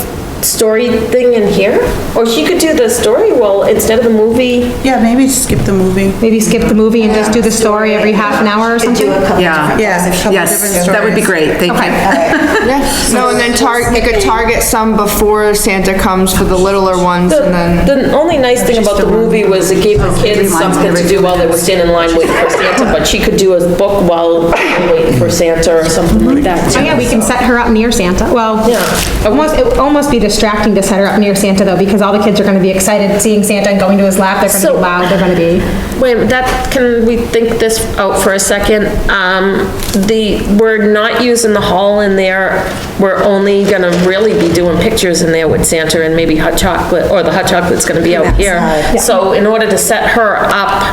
story thing in here? Or she could do the story, well, instead of the movie, Yeah, maybe skip the movie. Maybe skip the movie and just do the story every half an hour or Could do something? a couple Yeah. different Yeah, ones. a couple different Yes, that would be stories. great, thank you. No, and then you could target some before Santa comes for the littler ones, and then, the only nice thing about the movie was it gave the kids something to do while they were standing in line waiting for Santa, but she could do a book while waiting for Santa or something like that. Oh, yeah, we can set her up near Santa. Well, Yeah. it would almost be to distracting to set her up near Santa though, because all the kids are gonna be excited seeing Santa and going to his lap. They're gonna So- be loud, they're gonna be. Wait, can we think this out for a second? We're not using the hall in there. We're only gonna really be doing pictures in there with Santa and maybe hot chocolate, or the hot chocolate's gonna be out here. So in order to set her up,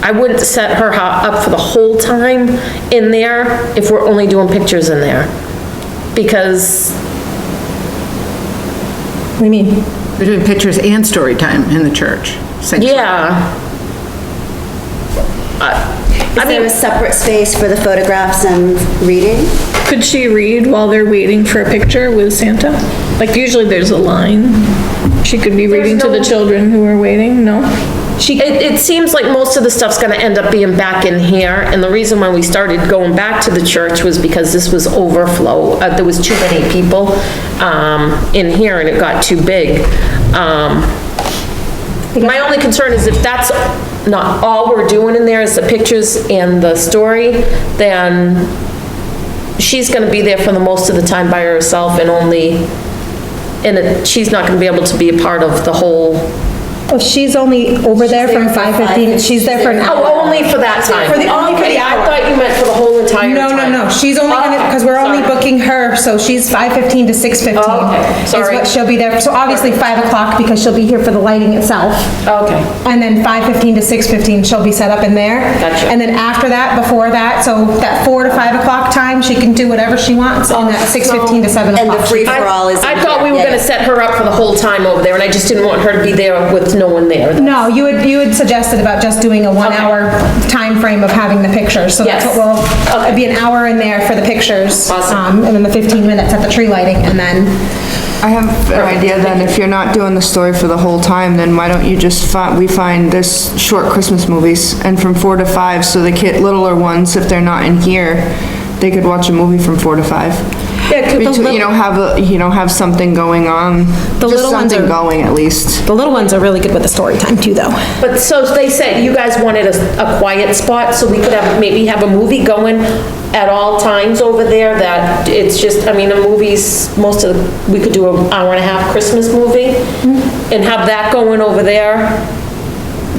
I wouldn't set her up for the whole time in there if we're only doing pictures in there. Because, What do you mean? We're doing pictures and story time in the church. yeah. Is there a separate space for the photographs and reading? Could she read while they're waiting for a picture with Santa? Like usually there's a line. She could be reading to the children who are waiting, no? It seems like most of the stuff's gonna end up being back in here, and the reason why we started going back to the church was because this was overflow. There was too many people, in here, and it got too big. My only concern is if that's not all we're doing in there is the pictures and the story, then she's gonna be there for the most of the time by herself and she's not gonna be able to be a part of the whole. If she's only over there from 5:15, she's there for an hour. Oh, only for that time? Only for the Okay, hour. I thought you meant for the whole entire No, time. no, no, she's only gonna, because we're only Sorry. booking her, so she's 5:15 to 6:15. Oh, okay. Sorry. Is what she'll be there, so obviously 5 o'clock, because she'll be here for the lighting itself. Okay. And then 5:15 to 6:15, she'll be set up in there. Gotcha. And then after that, before that, so that 4 to 5 o'clock time, she can do whatever she wants, and that 6:15 to 7 And o'clock. the free-for-all is. I thought we were gonna set her up for the whole time over there, and I just didn't want her to be there with no one there. No, you had suggested about just doing a 1 hour time frame of having the pictures, so that's Yes. what we'll, Okay. it'd be an hour in there for the pictures. Awesome. And then the 15 minutes at the tree lighting, and then, I have an idea then, if you're not doing the story for the whole time, then why don't you just we find this short Christmas movies, and from 4 to 5, so the littler ones, if they're not in here, they could watch a movie from 4 to 5. Yeah, Have something going on. The little ones Something are- going at least. the little ones are really good with the story time too, though. But, so they said you guys wanted a quiet spot, so we could maybe have a movie going at all times over there, that it's just, I mean, the movies, we could do an hour and a half Christmas movie, and have that going over there.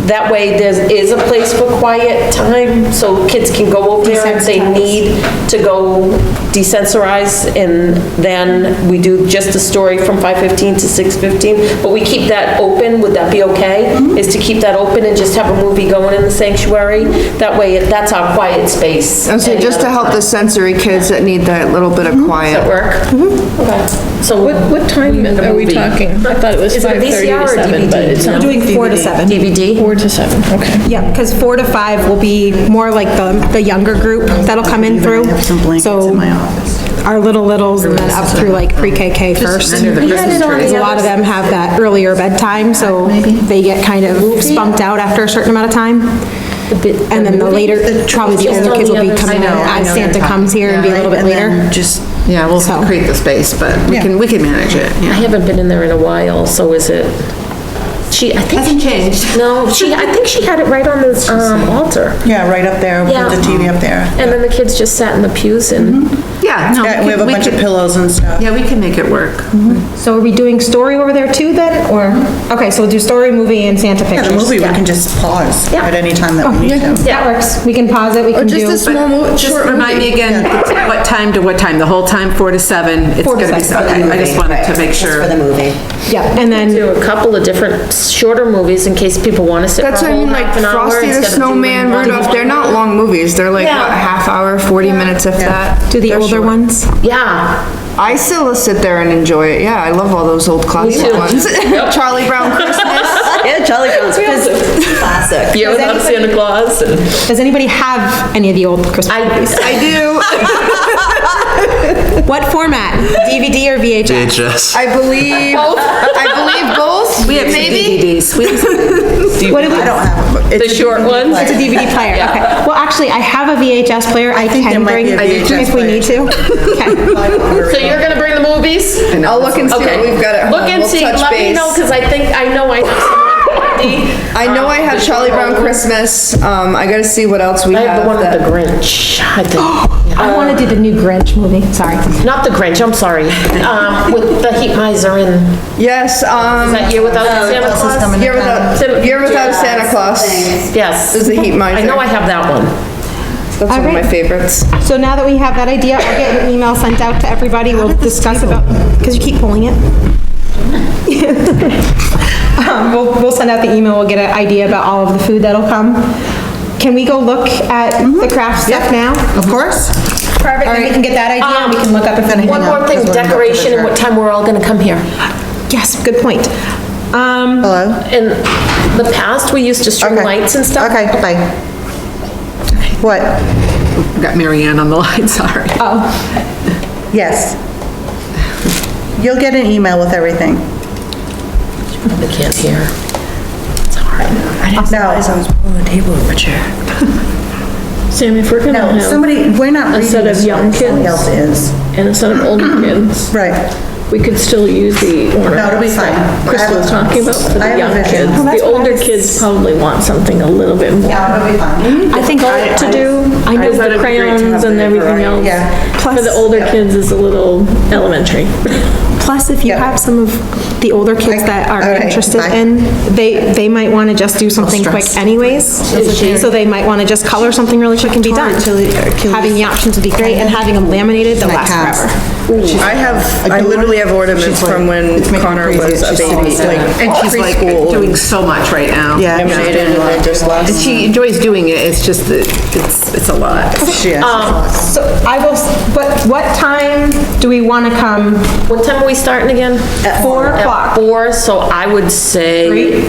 That way there is a place for quiet time, so kids can go over there if they need to go desensorize, and then we do just the story from 5:15 to 6:15, but we keep that open. Would that be okay? Is to keep that open and just have a movie going in the sanctuary? That way, that's our quiet space. And so just to help the sensory kids that need that little bit of Does quiet. that work? Okay. So What time are we movie. talking? I thought it was Is it a 5:30 VCR to or 7, DVD? but it We're sounds doing 4 to 7. DVD? 4 to 7, okay. Yeah, because 4 to 5 will be more like the younger group that'll come in through. I have some blankets So in my office. our littles and then up through like pre-KK first. under the Christmas tree. Because a lot of them have that earlier bedtime, so they get kind of spunked out after a certain amount of time. And then the later, probably the older kids will be coming in as Santa comes here and be a little bit And later. then just, Yeah, we'll So- create the space, but we can manage it, I yeah. haven't been in there in a while, so is it? I think. Hasn't changed. No, I think she had it right on the, altar. yeah, right up there, Yeah. with the TV up there. And then the kids just sat in the pews and, Yeah, no. Yeah, we have a bunch of pillows and stuff. Yeah, we can make it work. So are we doing story over there too then, or? Okay, so we'll do story, movie, and Santa Yeah, pictures. the movie, we can just pause Yeah. at any time that we need to. That works. We can pause it, we can just do. a small Just short remind me again, what time to what time? The whole time, 4 to 7? It's 4 to gonna be 7. okay, I just wanted to make Just sure. for the movie. Yeah, and then, do a couple of different shorter movies in case people want to sit for a That's what I whole mean, like half an hour Frosty the instead of doing Snowman, one. Rudolph, they're not long movies, they're like, Yeah. what, a half hour, 40 minutes if that. do the They're older short. ones. Yeah, I still sit there and enjoy it, yeah, I love all those old classic too. ones. Charlie Brown Christmas. Yeah, Charlie Brown's classic. yeah, without Santa Claus. And Does anybody have any of the old Christmas movies? I do. What format? DVD or VHS? VHS. I believe both. We have some maybe. DVDs. We have some What do we? I don't have, it's The a short DVD ones? player. It's a DVD player, okay. Well, actually, I have a VHS player I think there can might bring be a VHS if we need to. Okay. so you're gonna bring the movies? I'll look and see Okay. what we've got at home. Look and We'll see, touch let me base. know, because I know I have some candy. I know I have Charlie Brown Christmas, I gotta see what else we I have. have the one with that- the Grinch, I think. I want to do the new Grinch movie, sorry. Not the Grinch, I'm sorry. With the heat miser in, is Yes, that Year Without Santa Claus? Year Without Santa Claus Yes. is the heat miser. I know I have that one. That's one of my Alright. favorites. So now that we have that idea, I'll get an email sent out to everybody, we'll discuss about, because you keep pulling it. We'll send out the email, we'll get an idea about all of the food that'll come. Can we go look at the craft stuff now? Of course. Perfect, then we can get that idea, and we can look up if anything. One more thing, decoration and what time we're all gonna come here. Yes, good point. Hello? In the past, we used to string Okay. lights and stuff. Okay, bye. What? Got Mary Ann on the line, sorry. Yes. You'll get an email with everything. They can't hear. It's hard. Sam, if we're gonna No, have somebody, we're not a reading set of this, young somebody kids. else is. and a set of older kids, Right. we could still use the No, it'll be ornaments fine. that Chris was talking about for I the have a young vision. kids. Oh, The older kids probably want something a little bit more Yeah, it'll be fine. I think to do, because the crayons and everything else. Yeah. For the older kids is a little elementary. Plus, if you Yep. have some of the older kids that are All right, interested bye. in, they might want to just do something quick anyways. So they might want to just color something really quick and be done. Having the options would be great, and having them laminated, they'll last forever. I literally have ornaments from when Connor was a baby, like And she's like preschool. doing so much right now. Yeah. Laminated and they just last. And she enjoys doing it, it's just that it's a lot. So I will, what time do we want to come? What time are we starting again? At 4 o'clock. At 4, so I would say,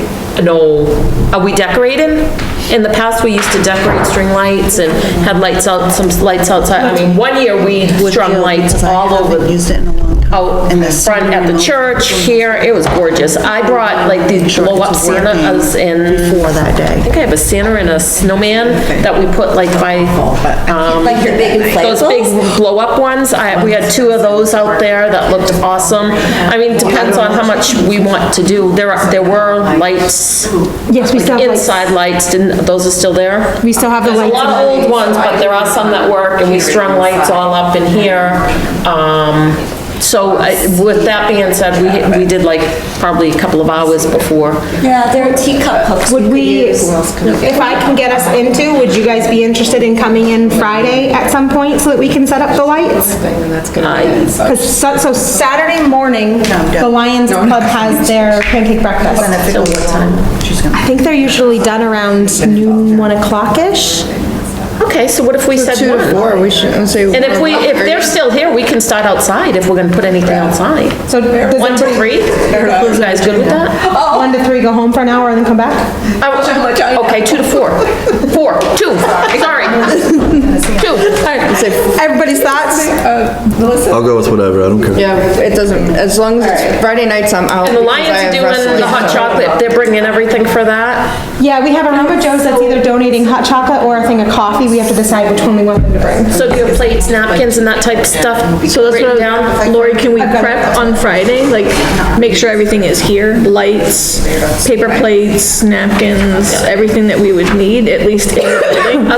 no, are we decorating? In the past, we used to decorate string lights and had lights out, some lights outside. I mean, one year we strung lights all over Used it in a long time. out in the front at the church here, it was gorgeous. I brought like these blow-up Santas in. Before that day. I think I have a Santa and a snowman that we put like by, Like your big those big inflatables? blow-up ones. We had 2 of those out there that looked awesome. I mean, depends on how much we want to do. There were lights, Yes, we still have lights. inside lights, those are still there? We still have the There's a lights. lot of old ones, but there are some that work, and we strung lights all up in here. So with that being said, we did like probably a couple of hours before. Yeah, there are teacup hooks. Would we, could use. if I can get us into, would you guys be interested in coming in Friday at some point so that we can set up the lights? Because, so Saturday morning, the Lions Club has their pancake breakfast. So what time? I think they're usually done around noon, 1 o'clock-ish. Okay, so what if we said 2 to 1? 4, we should say. And if they're still here, we can start outside if we're gonna put anything outside. So does 1 to everybody- 3? You guys good with that? 1 to 3, go home for an hour and then come back? Okay, 2 to 4. 4, 2, sorry. 2. Everybody's thoughts? I'll go with whatever, I don't care. Yeah, it doesn't, as long as it's Friday nights, I'm out. And the because Lions I are have doing wrestling. the hot chocolate, they're bringing everything for that? Yeah, we have a room of Joe's that's either donating hot chocolate or a thing of coffee. We have to decide which one we want them to bring. So do you have plates, napkins, and that type of stuff So that's written what, down? Lori, can we prep on Friday? Like, make sure everything is here, lights, paper plates, napkins, everything that we would need, at least in the building.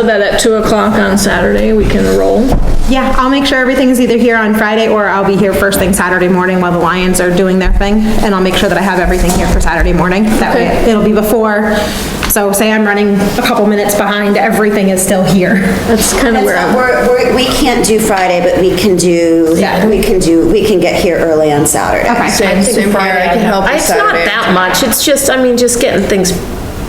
So that at 2 o'clock on Saturday, we can roll. Yeah, I'll make sure everything's either here on Friday or I'll be here first thing Saturday morning while the Lions are doing their thing. And I'll make sure that I have everything here for Saturday morning. That way it'll be before. So say I'm running a couple minutes behind, everything is still here. That's kind of where I'm. We can't do Friday, but we can get here early on Saturday. Okay. Same here, I can help with It's not Saturday. that much, it's just, I mean, just getting things,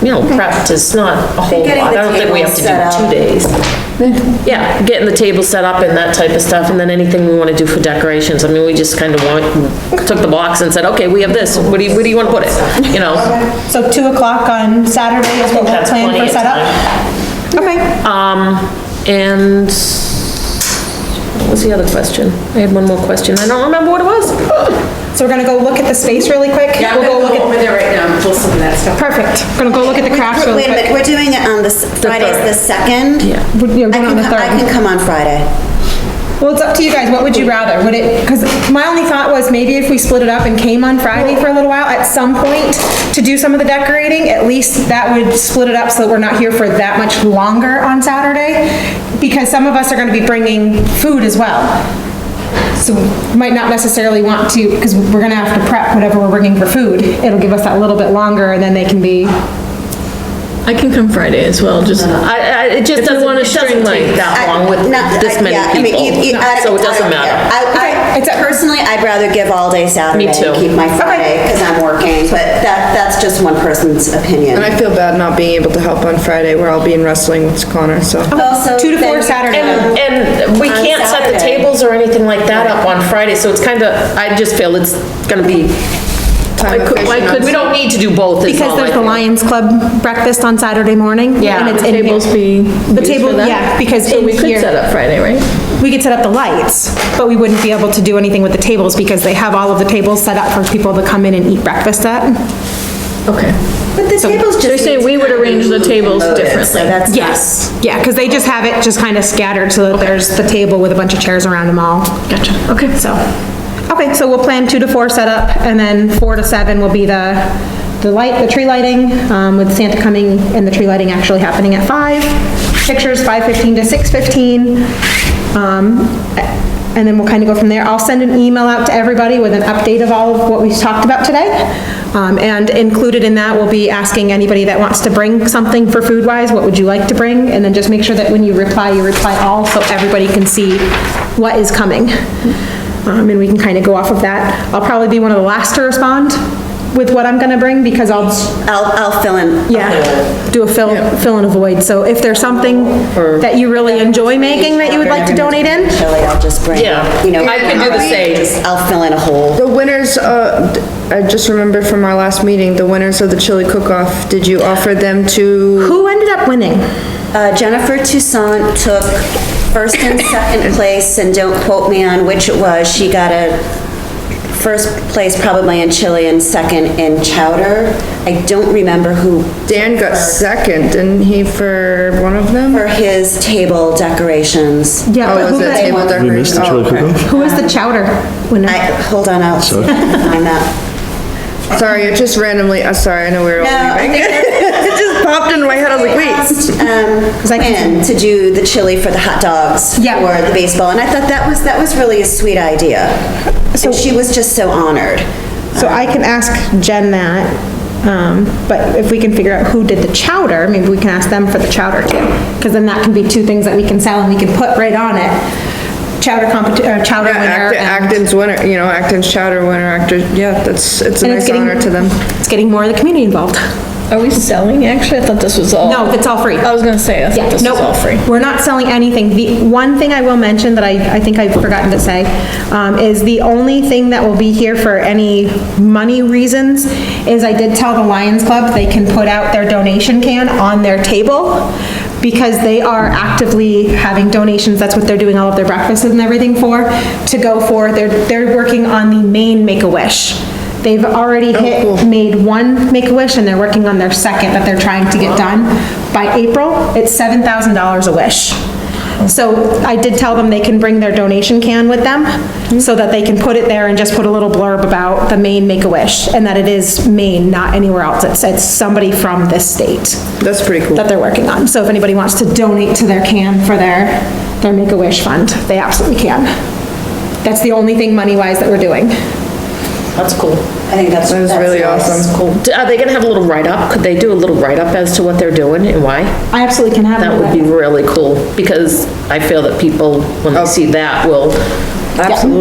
prepped is not a whole lot. Getting I the don't think we have to table set do 2 up. days. Yeah, getting the table set up and that type of stuff, and then anything we wanna do for decorations, I mean, we just kind of took the box and said, okay, we have this, where do you wanna put it? So 2 o'clock on Saturday is what we'll That's plan plenty for of setup? Okay. And what was the other question? I had one more question, I don't remember what it was. So we're gonna go look at the space really quick? We'll go look over at. there right now and pull some of that stuff. Perfect. We're gonna go look at the crafts really Wait a minute, quick. we're doing it on Friday's the 2nd? Yeah. You're I going on the can 3rd. come on Friday. Well, it's up to you guys. What would you rather? Would it, because my only thought was maybe if we split it up and came on Friday for a little while, at some point, to do some of the decorating, at least that would split it up so that we're not here for that much longer on Saturday, because some of us are gonna be bringing food as well. So we might not necessarily want to, because we're gonna have to prep whatever we're bringing for food. It'll give us that little bit longer, and then they can be, I can come Friday as well, just, It just If you doesn't, wanna it doesn't string take lights. that long with this many people, so it doesn't matter. Personally, I'd rather give all day Saturday Me too. and keep my Friday, because I'm working, but that's just one person's opinion. And I feel bad not being able to help on Friday where I'll be in wrestling with Connor, so. Also, 2 to 4 then- Saturday. And we On can't set the Saturday. tables or anything like that up on Friday, so it's kinda, I just feel it's gonna be, we don't need to do both, is because all I there's the feel. Lions Club breakfast on Saturday morning. Yeah. And it's the in here. tables be The used table, for that? yeah, because So in we could here- set up Friday, right? We could set up the lights, but we wouldn't be able to do anything with the tables because they have all of the tables set up for people to come in and eat breakfast at. Okay. But the tables just. So you're saying we would arrange the tables loaded, differently? So that's. Yes, yeah, because they just have it just kind of scattered so that there's the table with a bunch of chairs around them all. Gotcha, okay. So, okay, so we'll plan 2 to 4 setup, and then 4 to 7 will be the tree lighting, with Santa coming and the tree lighting actually happening at 5. Pictures 5:15 to 6:15. And then we'll kind of go from there. I'll send an email out to everybody with an update of all of what we've talked about today. And included in that, we'll be asking anybody that wants to bring something for food-wise, what would you like to bring? And then just make sure that when you reply all, so everybody can see what is coming. And we can kind of go off of that. I'll probably be one of the last to respond with what I'm gonna bring, because I'll Fill in. yeah, do a fill in a void. So if there's something that you really enjoy making that you would like to donate in, Chili, I'll just bring, Yeah, you know. I can do the same. I'll fill in a hole. The winners, I just remembered from our last meeting, the winners of the chili cook-off, did you offer them to? who ended up winning? Jennifer Toussaint took first and second place, and don't quote me on which it was. She got a first place probably in chili and second in chowder. I don't remember who. Dan got second, didn't he, for one of them? For his table decorations. Yeah, Oh, but was who it got- table We missed the decoration? chili Oh, okay. cook-off? who was the chowder winner? Hold on, I'll find that. Sorry, it just randomly, sorry, I know we were all No, I leaving. think It just popped into my head, I was like, wait. Quinn to do the chili for the hot dogs. Yeah. For the baseball, and I thought that was really a sweet idea. And she was just so honored. So I can ask Jen that, but if we can figure out who did the chowder, maybe we can ask them for the chowder too. Because then that can be 2 things that we can sell and we can put right on it. Chowder chowder winner. and- Acton's winner, you know, Acton's chowder winner, yeah, it's a and it's nice getting- honor to them. It's getting more of the community involved. Are we selling, actually? I thought this was all. No, it's all free. I was gonna say, I Yeah, thought this was nope. all free. We're not selling anything. The one thing I will mention that I think I've forgotten to say, is the only thing that will be here for any money reasons is I did tell the Lions Club they can put out their donation can on their table, because they are actively having donations, that's what they're doing all of their breakfasts and everything for, to go for, they're working on the main Make-A-Wish. They've already made one Make-A-Wish, and they're working on their second that they're trying to get done. By April, it's $7,000 a wish. So I did tell them they can bring their donation can with them, so that they can put it there and just put a little blurb about the Maine Make-A-Wish, and that it is Maine, not anywhere else. It's somebody from this state That's pretty cool. that they're working on. So if anybody wants to donate to their can for their Make-A-Wish fund, they absolutely can. That's the only thing money-wise that we're doing. That's cool. I think that's really nice. awesome. Cool. Are they gonna have a little write-up? Could they do a little write-up as to what they're doing and why? I absolutely can have That would be really cool, because I feel that people, when they see that, will,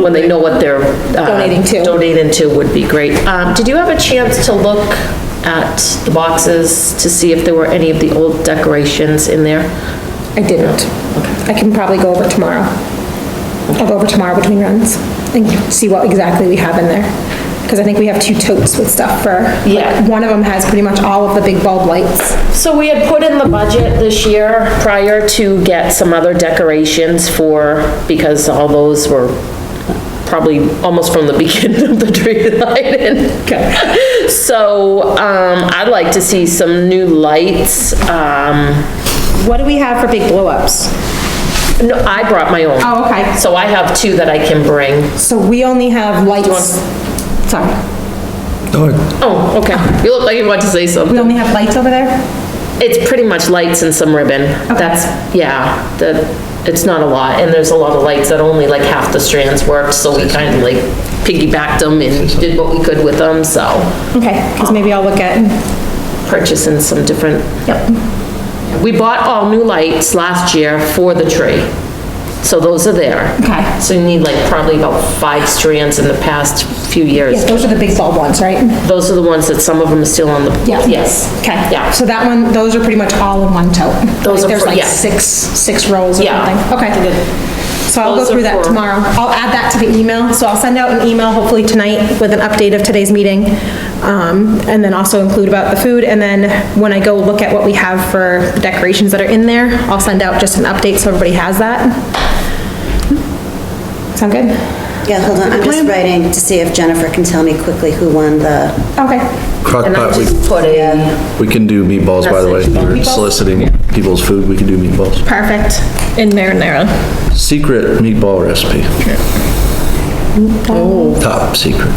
when they know what they're donating to would be great. Did you have a chance to look at the boxes to see if there were any of the old decorations in there? I didn't. I can probably go over tomorrow. I'll go over tomorrow between runs and see what exactly we have in there. Because I think we have 2 totes with stuff for, Yeah. one of them has pretty much all of the big bulb lights. So we had put in the budget this year prior to get some other decorations for, because all those were probably almost from the beginning of the tree lighting. Okay. So, I'd like to see some new lights. What do we have for big blow-ups? No, I brought my own. Oh, okay. So I have two that I can bring. So we only have lights. Sorry. Oh, okay. You look like you want to say We something. only have lights over there? It's pretty much lights and some ribbon. That's, yeah, it's not a lot, and there's a lot of lights that only like half the strands worked, so we kind of like piggybacked them and did what we could with them, so Okay, because maybe I'll look at, purchasing some different. yep. We bought all new lights last year for the tree, so those are there. Okay. So you need like probably about 5 strands in the past few years. Yes, those are the big bulb ones, right? Those are the ones that some of them are still on the. Yeah. Yes. Okay. Yeah. So that one, those are pretty much all in one tote. Those are There's for- like yeah. six rows or Yeah. something. Okay. So I'll go Those are through that for- tomorrow. I'll add that to the email. So I'll send out an email hopefully tonight with an update of today's meeting. And then also include about the food. And then when I go look at what we have for the decorations that are in there, I'll send out just an update so everybody has that. Sound good? Yeah, hold on, I'm just writing to see if Jennifer can tell me quickly who won the, Okay. Crock And I pot, just put a, we can do meatballs, by the way. Message. You're soliciting people's food, we can do meatballs. Perfect. In marinara. Secret meatball recipe. Top secret.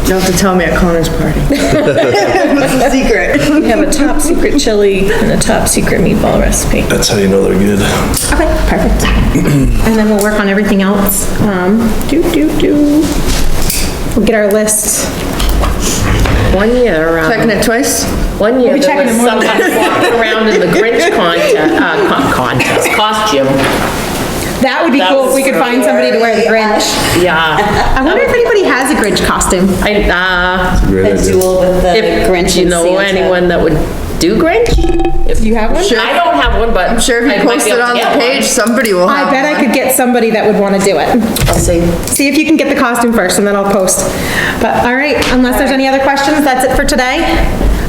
You don't have to tell me at Connor's party. What's the secret? We have a top secret chili and a top secret meatball recipe. That's how you know they're good. Okay, perfect. And then we'll work on everything else. We'll get our list. one year, Checking it twice? one year We'll be there checking was it more than somebody walking around in the Grinch contest, costume. That would be That cool if was we could find somebody to wear the Grinch. Yeah. I wonder if anybody has a Grinch costume. I, Great the idea. duel with the if Grinch you and know Santa. anyone that would do Grinch? If You have one? I don't have one, but. I'm sure if I you might post be it able to on get the one. page, somebody will have I bet I could get somebody that would want to do it. I'll see. See if you can get the costume first and then I'll post. But, all right, unless there's any other questions, that's it for today.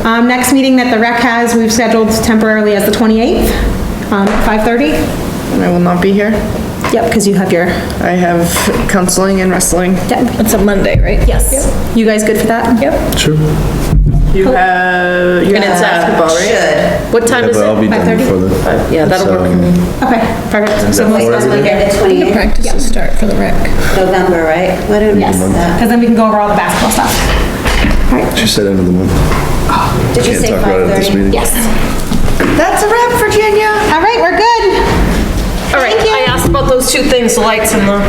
Next meeting that the rec has, we've scheduled temporarily as the 28th, at 5:30. And I will not be here. Yep, because you have your, I have counseling and wrestling. It's a Monday, right? yes. You guys good for that? Yep. Sure. You have, And it's basketball, right? Should. What time Yeah, is but I'll be it? done 5:30? before then. Yeah, that'll work for me. Okay, perfect. So we'll Is that schedule four? it. The 28th, Practice will start for the rec. November, right? Why don't we Yes, do that? because then we can go over all the basketball stuff. She said end of the month. Did you Can't say talk about it at this 5:30? meeting. Yes. That's a wrap, Virginia. All right, we're good. All right, Thank you. I asked about those two things, the lights and the